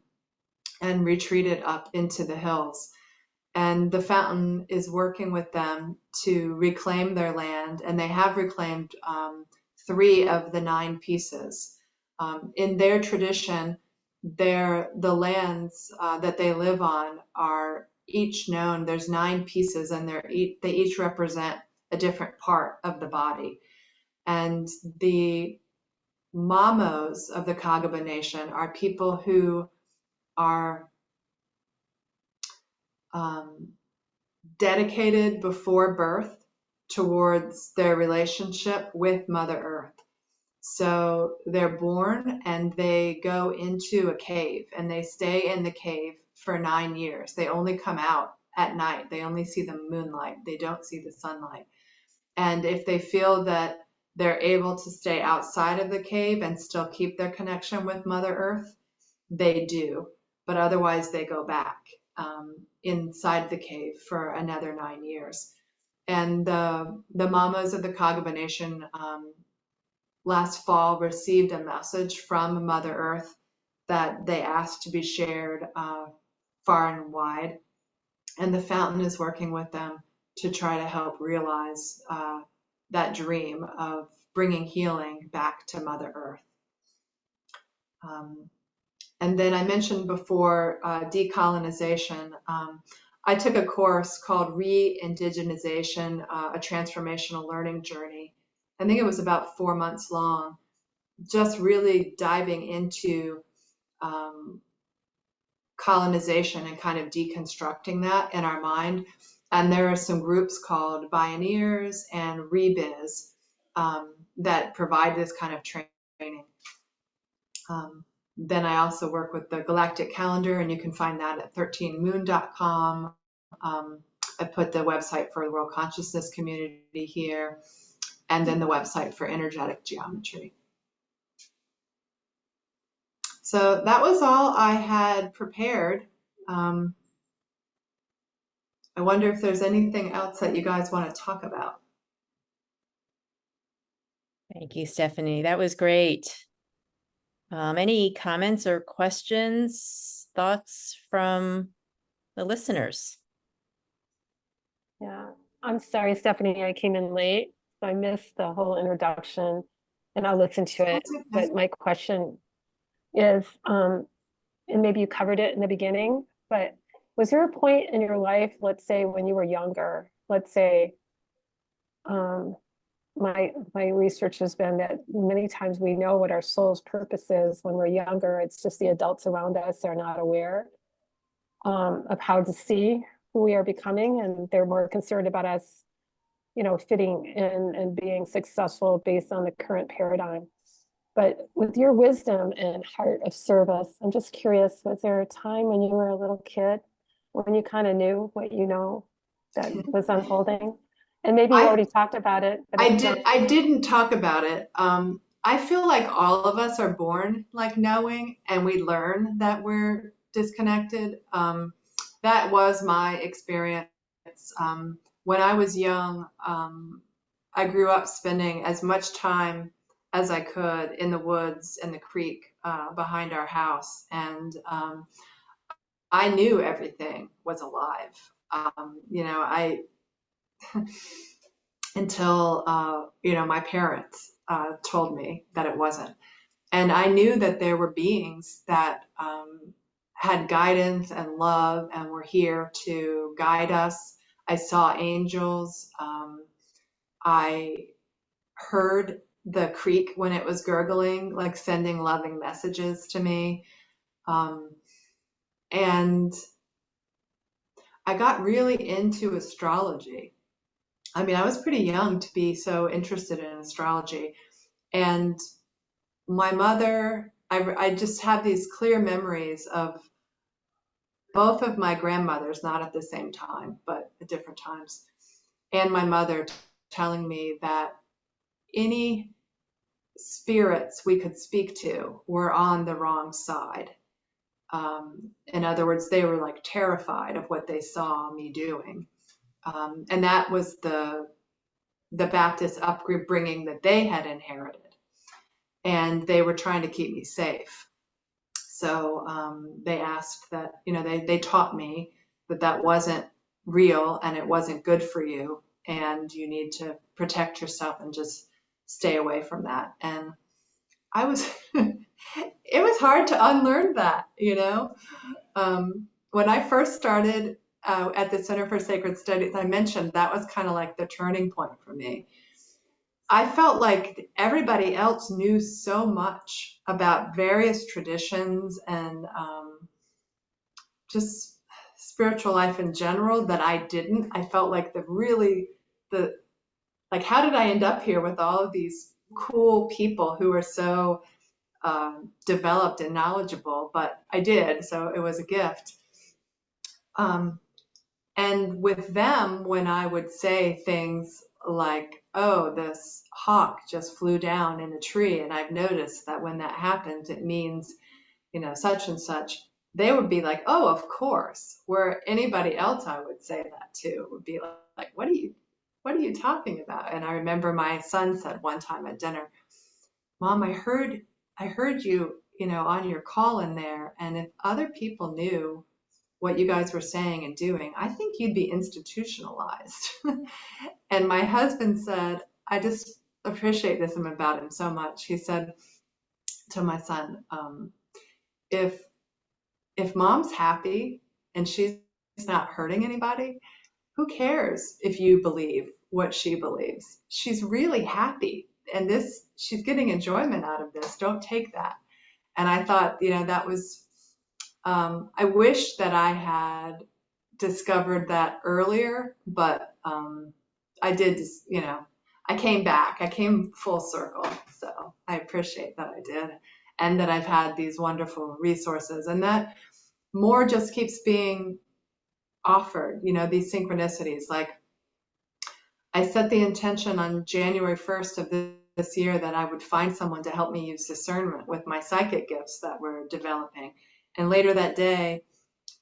and retreated up into the hills. And the fountain is working with them to reclaim their land, and they have reclaimed 3 of the 9 pieces. In their tradition, the lands that they live on are each known. There's 9 pieces, and they each represent a different part of the body. And the Mamos of the Kagaba Nation are people who are dedicated before birth towards their relationship with Mother Earth. So they're born and they go into a cave, and they stay in the cave for 9 years. They only come out at night. They only see the moonlight. They don't see the sunlight. And if they feel that they're able to stay outside of the cave and still keep their connection with Mother Earth, they do. But otherwise, they go back inside the cave for another 9 years. And the Mamas of the Kagaba Nation last fall received a message from Mother Earth that they asked to be shared far and wide. And the fountain is working with them to try to help realize that dream of bringing healing back to Mother Earth. And then I mentioned before decolonization. I took a course called Re-Indigenization, a transformational learning journey. I think it was about 4 months long, just really diving into colonization and kind of deconstructing that in our mind. And there are some groups called Pioneers and Rebiz that provide this kind of training. Then I also work with the Galactic Calendar, and you can find that at 13moon.com. I put the website for the World Consciousness Community here, and then the website for energetic geometry. So that was all I had prepared. I wonder if there's anything else that you guys want to talk about. Thank you, Stephanie. That was great. Any comments or questions, thoughts from the listeners? Yeah, I'm sorry, Stephanie, I came in late, so I missed the whole introduction, and I'll listen to it. That's okay. But my question is, and maybe you covered it in the beginning, but was there a point in your life, let's say when you were younger, let's say, my research has been that many times we know what our soul's purpose is when we're younger. It's just the adults around us are not aware of how to see who we are becoming, and they're more concerned about us, fitting in and being successful based on the current paradigm. But with your wisdom and heart of service, I'm just curious, was there a time when you were a little kid when you kind of knew what that was unfolding? And maybe you already talked about it. But I didn't talk about it. I feel like all of us are born like knowing, and we learn that we're disconnected. That was my experience. When I was young, I grew up spending as much time as I could in the woods and the creek behind our house. And I knew everything was alive. Until my parents told me that it wasn't. And I knew that there were beings that had guidance and love and were here to guide us. I saw angels. I heard the creek when it was gurgling, like sending loving messages to me. And I got really into astrology. I mean, I was pretty young to be so interested in astrology. And my mother, I just have these clear memories of both of my grandmothers, not at the same time, but at different times, and my mother telling me that any spirits we could speak to were on the wrong side. In other words, they were like terrified of what they saw me doing. And that was the Baptist upbringing that they had inherited. And they were trying to keep me safe. So they asked that, they taught me that wasn't real and it wasn't good for you. And you need to protect yourself and just stay away from that. And I was, it was hard to unlearn that, When I first started at the Center for Sacred Studies, I mentioned that was kind of like the turning point for me. I felt like everybody else knew so much about various traditions and just spiritual life in general that I didn't. I felt like how did I end up here with all of these cool people who are so developed and knowledgeable? But I did, so it was a gift. And with them, when I would say things like, oh, this hawk just flew down in a tree, and I've noticed that when that happens, it means, such and such, they would be like, oh, of course. Where anybody else I would say that to would be like, what are you talking about? And I remember my son said one time at dinner, Mom, I heard you, on your call in there, and if other people knew what you guys were saying and doing, I think you'd be institutionalized. And my husband said, I just appreciate this about him so much. He said to my son, if Mom's happy and she's not hurting anybody, who cares if you believe what she believes? She's really happy, and she's getting enjoyment out of this. Don't take that. And I thought, that was, I wish that I had discovered that earlier, but I did, I came back. I came full circle. So I appreciate that I did, and that I've had these wonderful resources, and that more just keeps being offered, these synchronicities. Like, I set the intention on January 1st of this year that I would find someone to help me use discernment with my psychic gifts that we're developing. And later that day,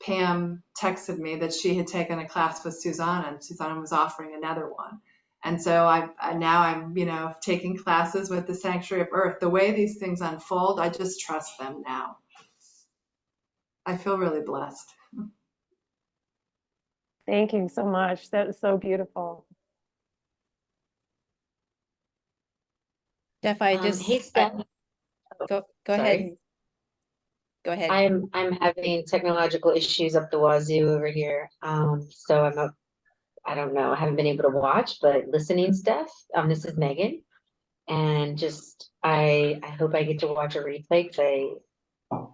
Pam texted me that she had taken a class with Susanna, and Susanna was offering another one. And so now I'm, taking classes with the Sanctuary of Earth. The way these things unfold, I just trust them now. I feel really blessed. Thank you so much. That was so beautiful. Steph, Hey, Steph. go Sorry. ahead. Go ahead. I'm having technological issues up the wazoo over here. So I don't know, I haven't been able to watch, but listening stuff. This is Megan, and just I hope I get to watch a replay, because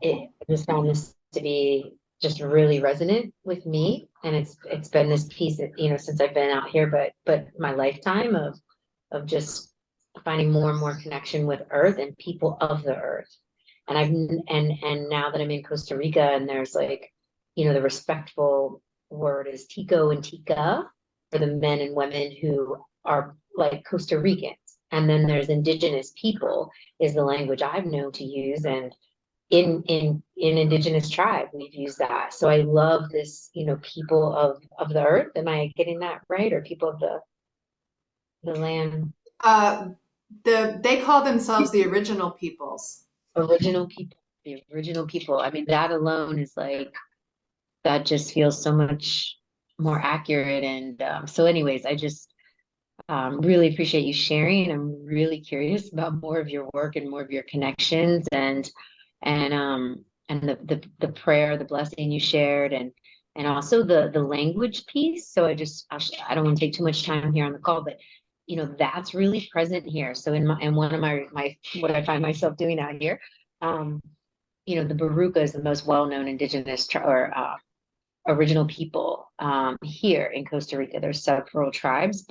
I just found this to be just really resonant with me, and it's been this piece that, since I've been out here, but my lifetime of just finding more and more connection with Earth and people of the Earth. And now that I'm in Costa Rica, and there's like, the respectful word is Tico and Tica for the men and women who are like Costa Ricans. And then there's indigenous people is the language I've known to use. And in indigenous tribe, we've used that. So I love this, people of the earth. Am I getting that right? Or people of the land? They call themselves the original peoples. Original people, the original people. I mean, that alone is like, that just feels so much more accurate. And so anyways, I just really appreciate you sharing. I'm really curious about more of your work and more of your connections, and the prayer, the blessing you shared, and also the language piece. So I don't want to take too much time here on the call, but that's really present here. So in one of my what I find myself doing out here, the Baruka is the most well-known indigenous original people here in Costa Rica. There's several tribes,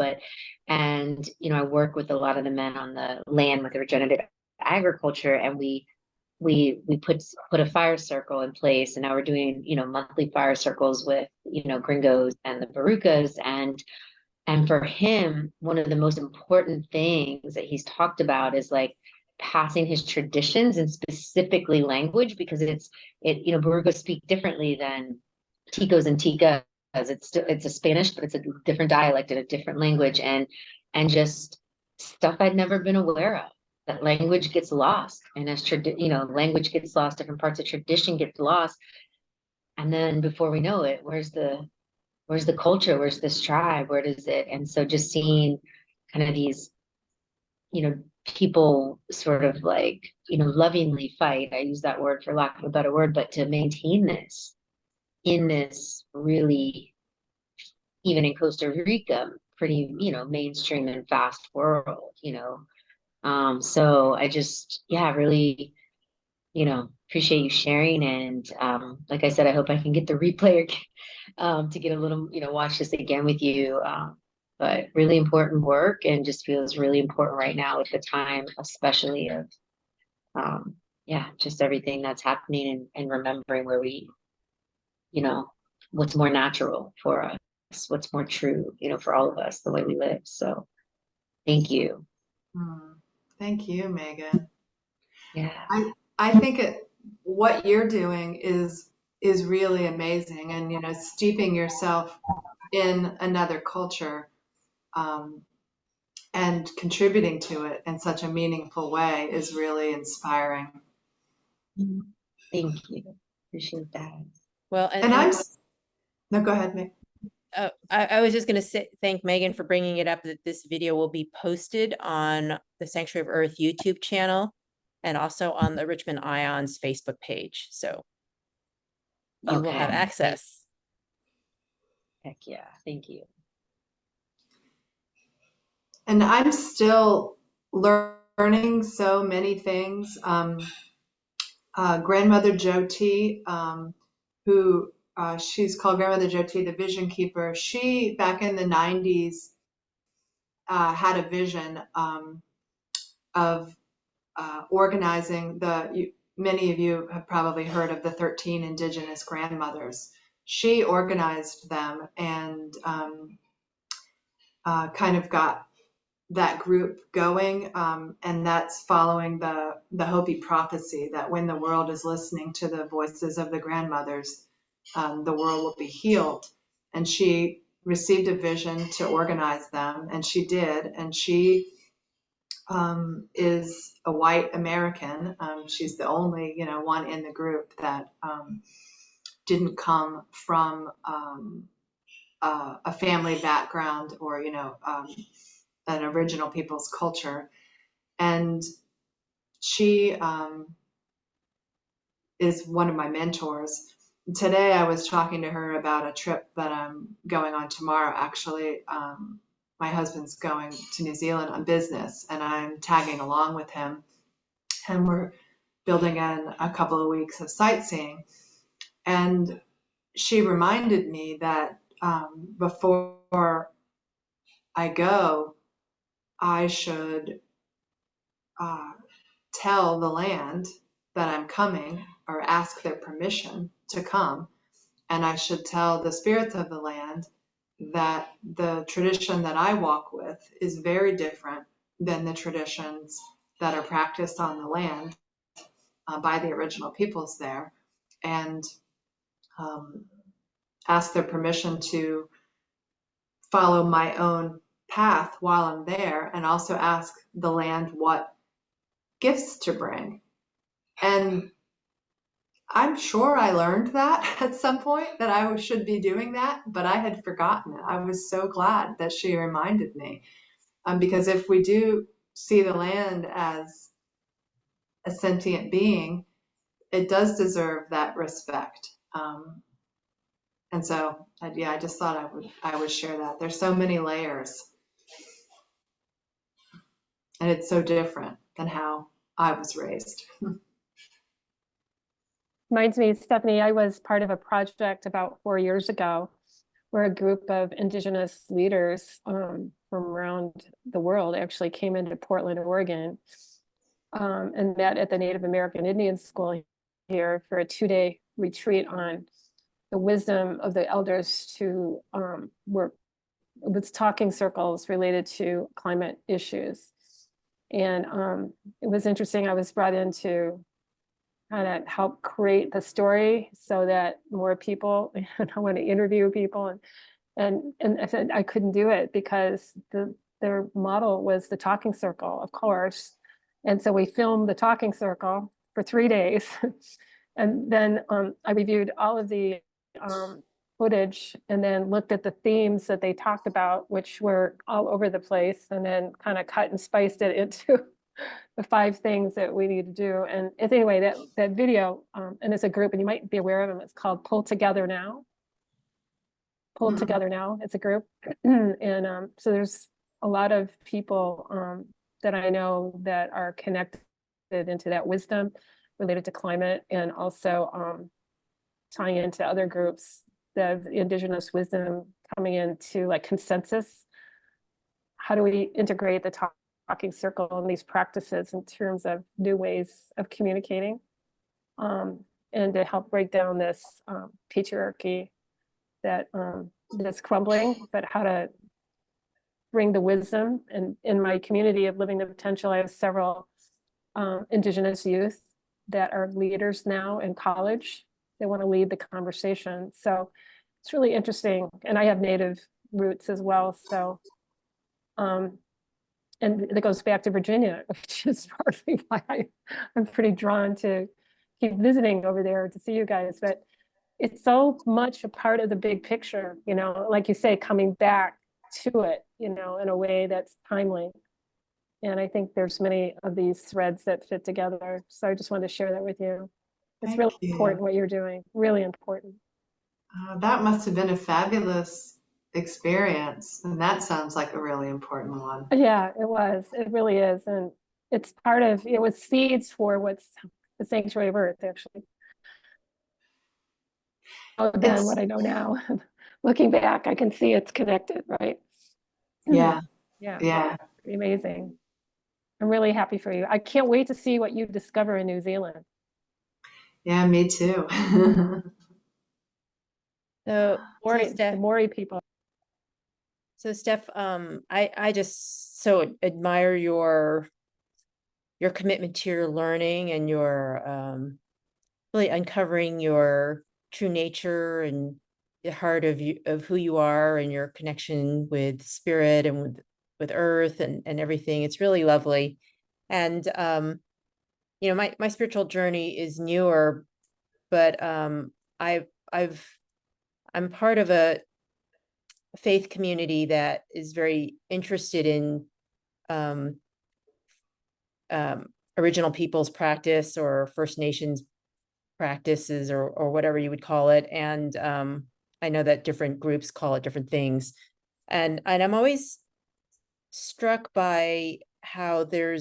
I work with a lot of the men on the land with regenerative agriculture, and we we put a fire circle in place, and now we're doing, monthly fire circles with, gringos and the Barukas. And for him, one of the most important things that he's talked about is like passing his traditions, and specifically language, because Barukas speak differently than Ticos and Ticas. It's a Spanish, but it's a different dialect and a different language, and just stuff I'd never been aware of. That language gets lost, and as language gets lost, different parts of tradition get lost, and then before we know it, where's the culture? Where's this tribe? Where does it? And so just seeing kind of these, people sort of like, lovingly fight. I use that word for lack of a better word, but to maintain this in this really, even in Costa Rica, pretty, mainstream and fast world, so I just, really, appreciate you sharing. And like I said, I hope I can get the replay to get a little, watch this again with you. But really important work, and just feels really important right now at the time, especially of, just everything that's happening, and remembering where we, what's more natural for us, what's more true, for all of us, the way we live. So thank you. Thank you, Megan. Yeah. I think what you're doing is really amazing, and steeping yourself in another culture, and contributing to it in such a meaningful way is really inspiring. Thank you. Appreciate that. Well, No, go ahead, Meg. I was just going to thank Megan for bringing it up, that this video will be posted on the Sanctuary of Earth YouTube channel, and also on the Richmond Ions Facebook page. So you will have access. Heck yeah. Thank you. And I'm still learning so many things. Grandmother Jyoti, who she's called Grandmother Jyoti, the Vision Keeper. She, back in the 90s, had a vision of organizing many of you have probably heard of the 13 Indigenous grandmothers. She organized them, and kind of got that group going, and that's following the Hopi prophecy that when the world is listening to the voices of the grandmothers, the world will be healed. And she received a vision to organize them, and she did. And she is a white American. She's the only one in the group that didn't come from a family background, or an original people's culture. And she is one of my mentors. Today I was talking to her about a trip that I'm going on tomorrow. Actually, my husband's going to New Zealand on business, and I'm tagging along with him, and we're building in a couple of weeks of sightseeing. And she reminded me that before I go, I should tell the land that I'm coming, or ask their permission to come. And I should tell the spirits of the land that the tradition that I walk with is very different than the traditions that are practiced on the land by the original peoples there, and ask their permission to follow my own path while I'm there, and also ask the land what gifts to bring. And I'm sure I learned that at some point, that I should be doing that, but I had forgotten it. I was so glad that she reminded me, because if we do see the land as a sentient being, it does deserve that respect. And so, I just thought I would share that. There's so many layers, and it's so different than how I was raised. Reminds me, Stephanie, I was part of a project about 4 years ago where a group of Indigenous leaders from around the world actually came into Portland, Oregon. and met at the Native American Indian School here for a 2-day retreat on the wisdom of the elders to work with talking circles related to climate issues. And it was interesting. I was brought in to kind of help create the story so that more people, I want to interview people, and I said I couldn't do it because their model was the talking circle, of course. And so we filmed the talking circle for 3 days. And then I reviewed all of the footage and then looked at the themes that they talked about, which were all over the place, and then kind of cut and spiced it into the 5 things that we need to do. And anyway, that video, and it's a group, and you might be aware of them, it's called Pull Together Now. Pull Together Now, it's a group. And so there's a lot of people that I know that are connected into that wisdom related to climate, and also tying into other groups, the indigenous wisdom coming into like consensus. How do we integrate the talking circle and these practices in terms of new ways of communicating, and to help break down this patriarchy that that's crumbling, but how to bring the wisdom. And in my community of Living the Potential, I have several indigenous youth that are leaders now in college. They want to lead the conversation. So it's really interesting. And I have Native roots as well. So, and it goes back to Virginia, which is partly why I'm pretty drawn to keep visiting over there to see you guys. But it's so much a part of the big picture, you know, like you say, coming back to it, you know, in a way that's timely. And I think there's many of these threads that fit together. So I just wanted to share that with you. It's Thank really you. important what you're doing, really important. That must have been a fabulous experience. And that sounds like a really important one. Yeah, it was. It really is. And it's part of, it was seeds for what's the Sanctuary of Earth, actually. Than what I know now. Looking back, I can see it's connected, right? Yeah, Yeah, yeah. amazing. I'm really happy for you. I can't wait to see what you discover in New Zealand. Yeah, me too. So, The Steph, Maori people. so Steph, I just so admire your commitment to your learning and your really uncovering your true nature and the heart of you, of who you are, and your connection with spirit and with earth and everything. It's really lovely. And you know, my spiritual journey is newer, but I'm part of a faith community that is very interested in um, original people's practice or First Nations practices, or whatever you would call it. And I know that different groups call it different things. And I'm always struck by how to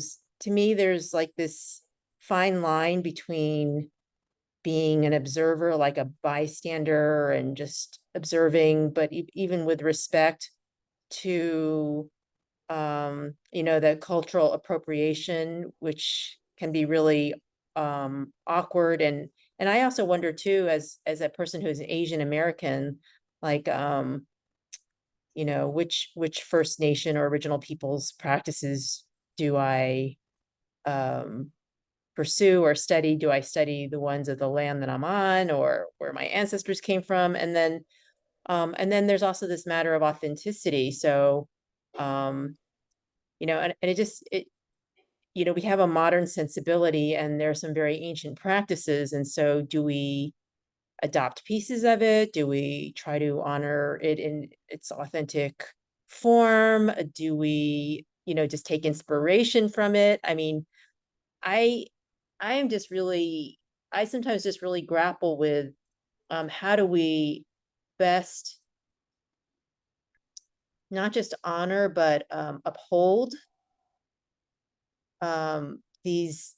me, there's like this fine line between being an observer, like a bystander and just observing, but even with respect to you know, the cultural appropriation, which can be really awkward. And I also wonder too, as a person who's an Asian American, like you know, which First Nation or original peoples practices do I pursue or study? Do I study the ones of the land that I'm on, or where my ancestors came from? And then there's also this matter of authenticity. So you know, and it you know, we have a modern sensibility and there are some very ancient practices. And so do we adopt pieces of it? Do we try to honor it in its authentic form? Do we, you know, just take inspiration from it? I mean, I am just really, I sometimes just really grapple with how do we best not just honor, but uphold these,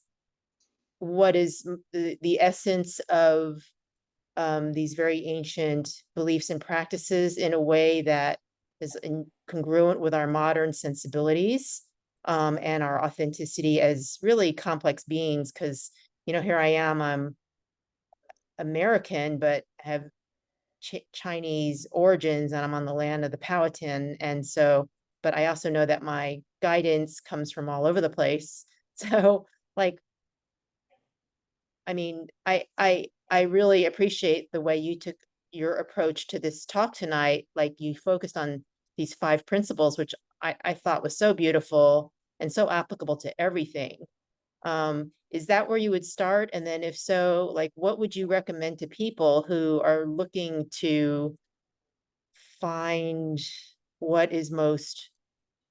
what is the essence of these very ancient beliefs and practices in a way that is congruent with our modern sensibilities. and our authenticity as really complex beings. Because, you know, here I am, I'm American, but have Chinese origins, and I'm on the land of the Powhatan. And so, but I also know that my guidance comes from all over the place. So, like, I mean, I really appreciate the way you took your approach to this talk tonight. Like, you focused on these 5 principles, which I thought was so beautiful and so applicable to everything. Is that where you would start? And then if so, like, what would you recommend to people who are looking to find what is most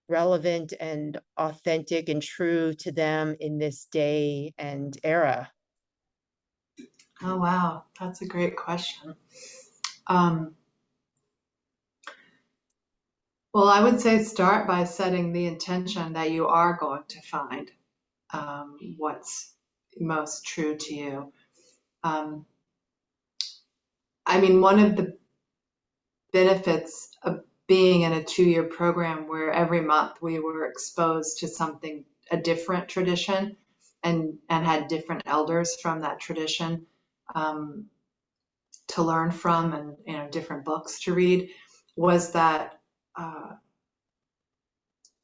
relevant and authentic and true to them in this day and era? Oh, wow. That's a great question. Well, I would say start by setting the intention that you are going to find what's most true to you. I mean, one of the benefits of being in a 2-year program where every month we were exposed to something, a different tradition, and had different elders from that tradition to learn from, and, you know, different books to read, was that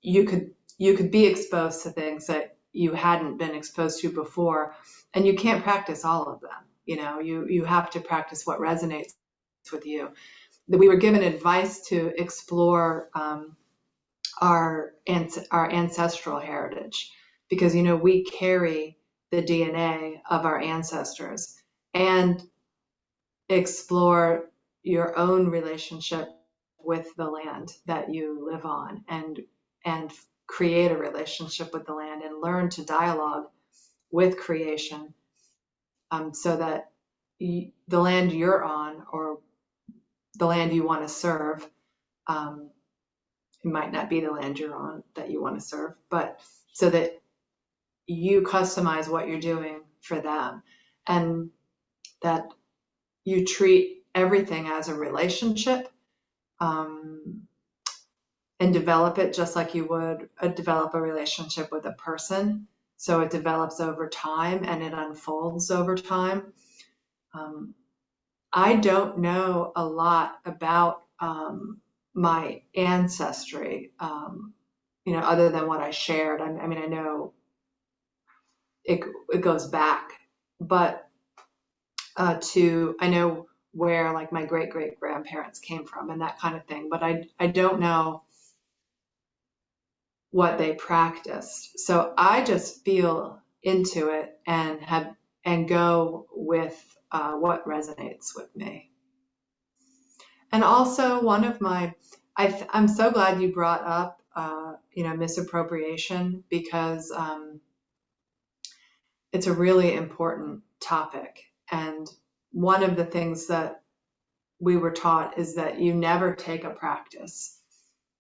you could be exposed to things that you hadn't been exposed to before, and you can't practice all of them. You know, you have to practice what resonates with you. We were given advice to explore our ancestral heritage, because, you know, we carry the DNA of our ancestors, and explore your own relationship with the land that you live on, and create a relationship with the land and learn to dialogue with creation, so that the land you're on, or the land you want to serve, it might not be the land you're on that you want to serve, but so that you customize what you're doing for them, and that you treat everything as a relationship, and develop it just like you would develop a relationship with a person. So it develops over time and it unfolds over time. I don't know a lot about my ancestry, you know, other than what I shared. I mean, I know it goes back, but I know where, like, my great grandparents came from and that kind of thing, but I don't know what they practiced. So I just feel into it and go with what resonates with me. And also, one of my, I'm so glad you brought up, you know, misappropriation, because it's a really important topic. And one of the things that we were taught is that you never take a practice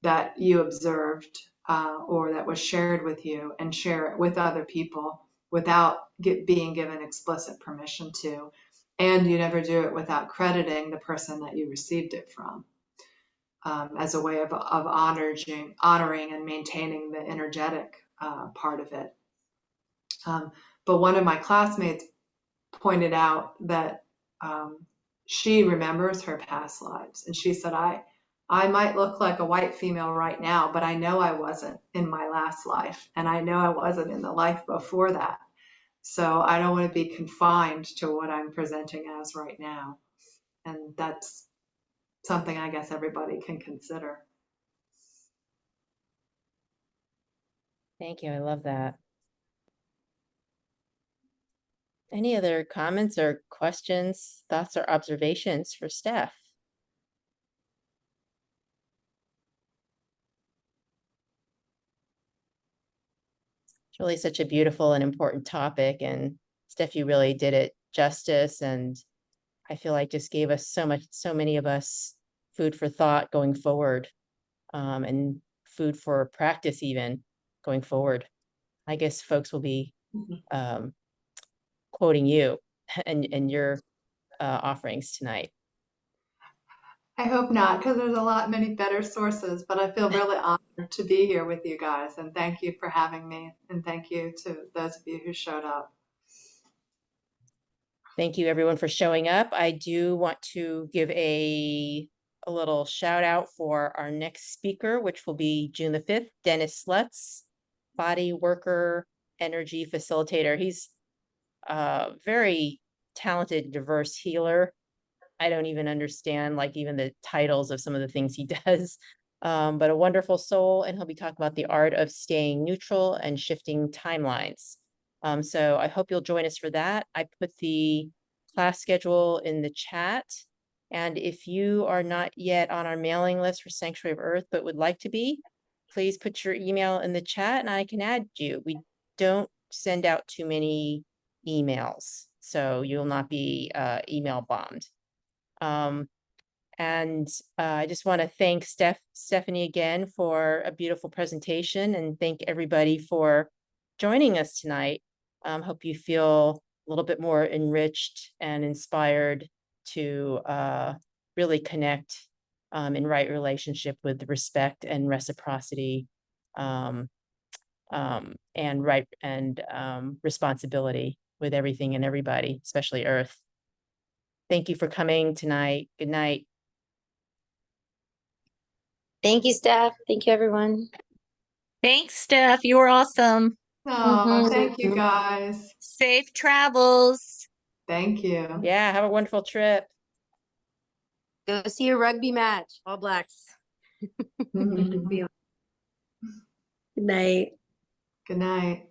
that you observed or that was shared with you and share it with other people without being given explicit permission to. And you never do it without crediting the person that you received it from, as a way of honoring and maintaining the energetic part of it. But one of my classmates pointed out that she remembers her past lives. And she said, I might look like a white female right now, but I know I wasn't in my last life. And I know I wasn't in the life before that. So I don't want to be confined to what I'm presenting as right now. And that's something I guess everybody can consider. Thank you. I love that. Any other comments or questions, thoughts, or observations for Steph? It's really such a beautiful and important topic, and Steph, you really did it justice, and I feel like just gave us so many of us food for thought going forward, and food for practice even going forward. I guess folks will be quoting you and your offerings tonight. I hope not, because there's many better sources, but I feel really honored to be here with you guys, and thank you for having me, and thank you to those of you who showed up. Thank you everyone for showing up. I do want to give a little shout out for our next speaker, which will be June the 5th, Dennis Slutz, body worker, energy facilitator. He's a very talented, diverse healer. I don't even understand like even the titles of some of the things he does, but a wonderful soul. And he'll be talking about the art of staying neutral and shifting timelines. So I hope you'll join us for that. I put the class schedule in the chat. And if you are not yet on our mailing list for Sanctuary of Earth, but would like to be, please put your email in the chat and I can add you. We don't send out too many emails, so you'll not be email bombed. I just want to thank Stephanie again for a beautiful presentation, and thank everybody for joining us tonight. Hope you feel a little bit more enriched and inspired to really connect in right relationship with respect and reciprocity, and responsibility with everything and everybody, especially Earth. Thank you for coming tonight. Good night. Thank you, Steph. Thank you, everyone. Thanks, Steph. You were awesome. Oh, thank you guys. Safe travels. Thank you. Yeah, have a wonderful trip. Go see a rugby match, All Blacks. Good Good night. night.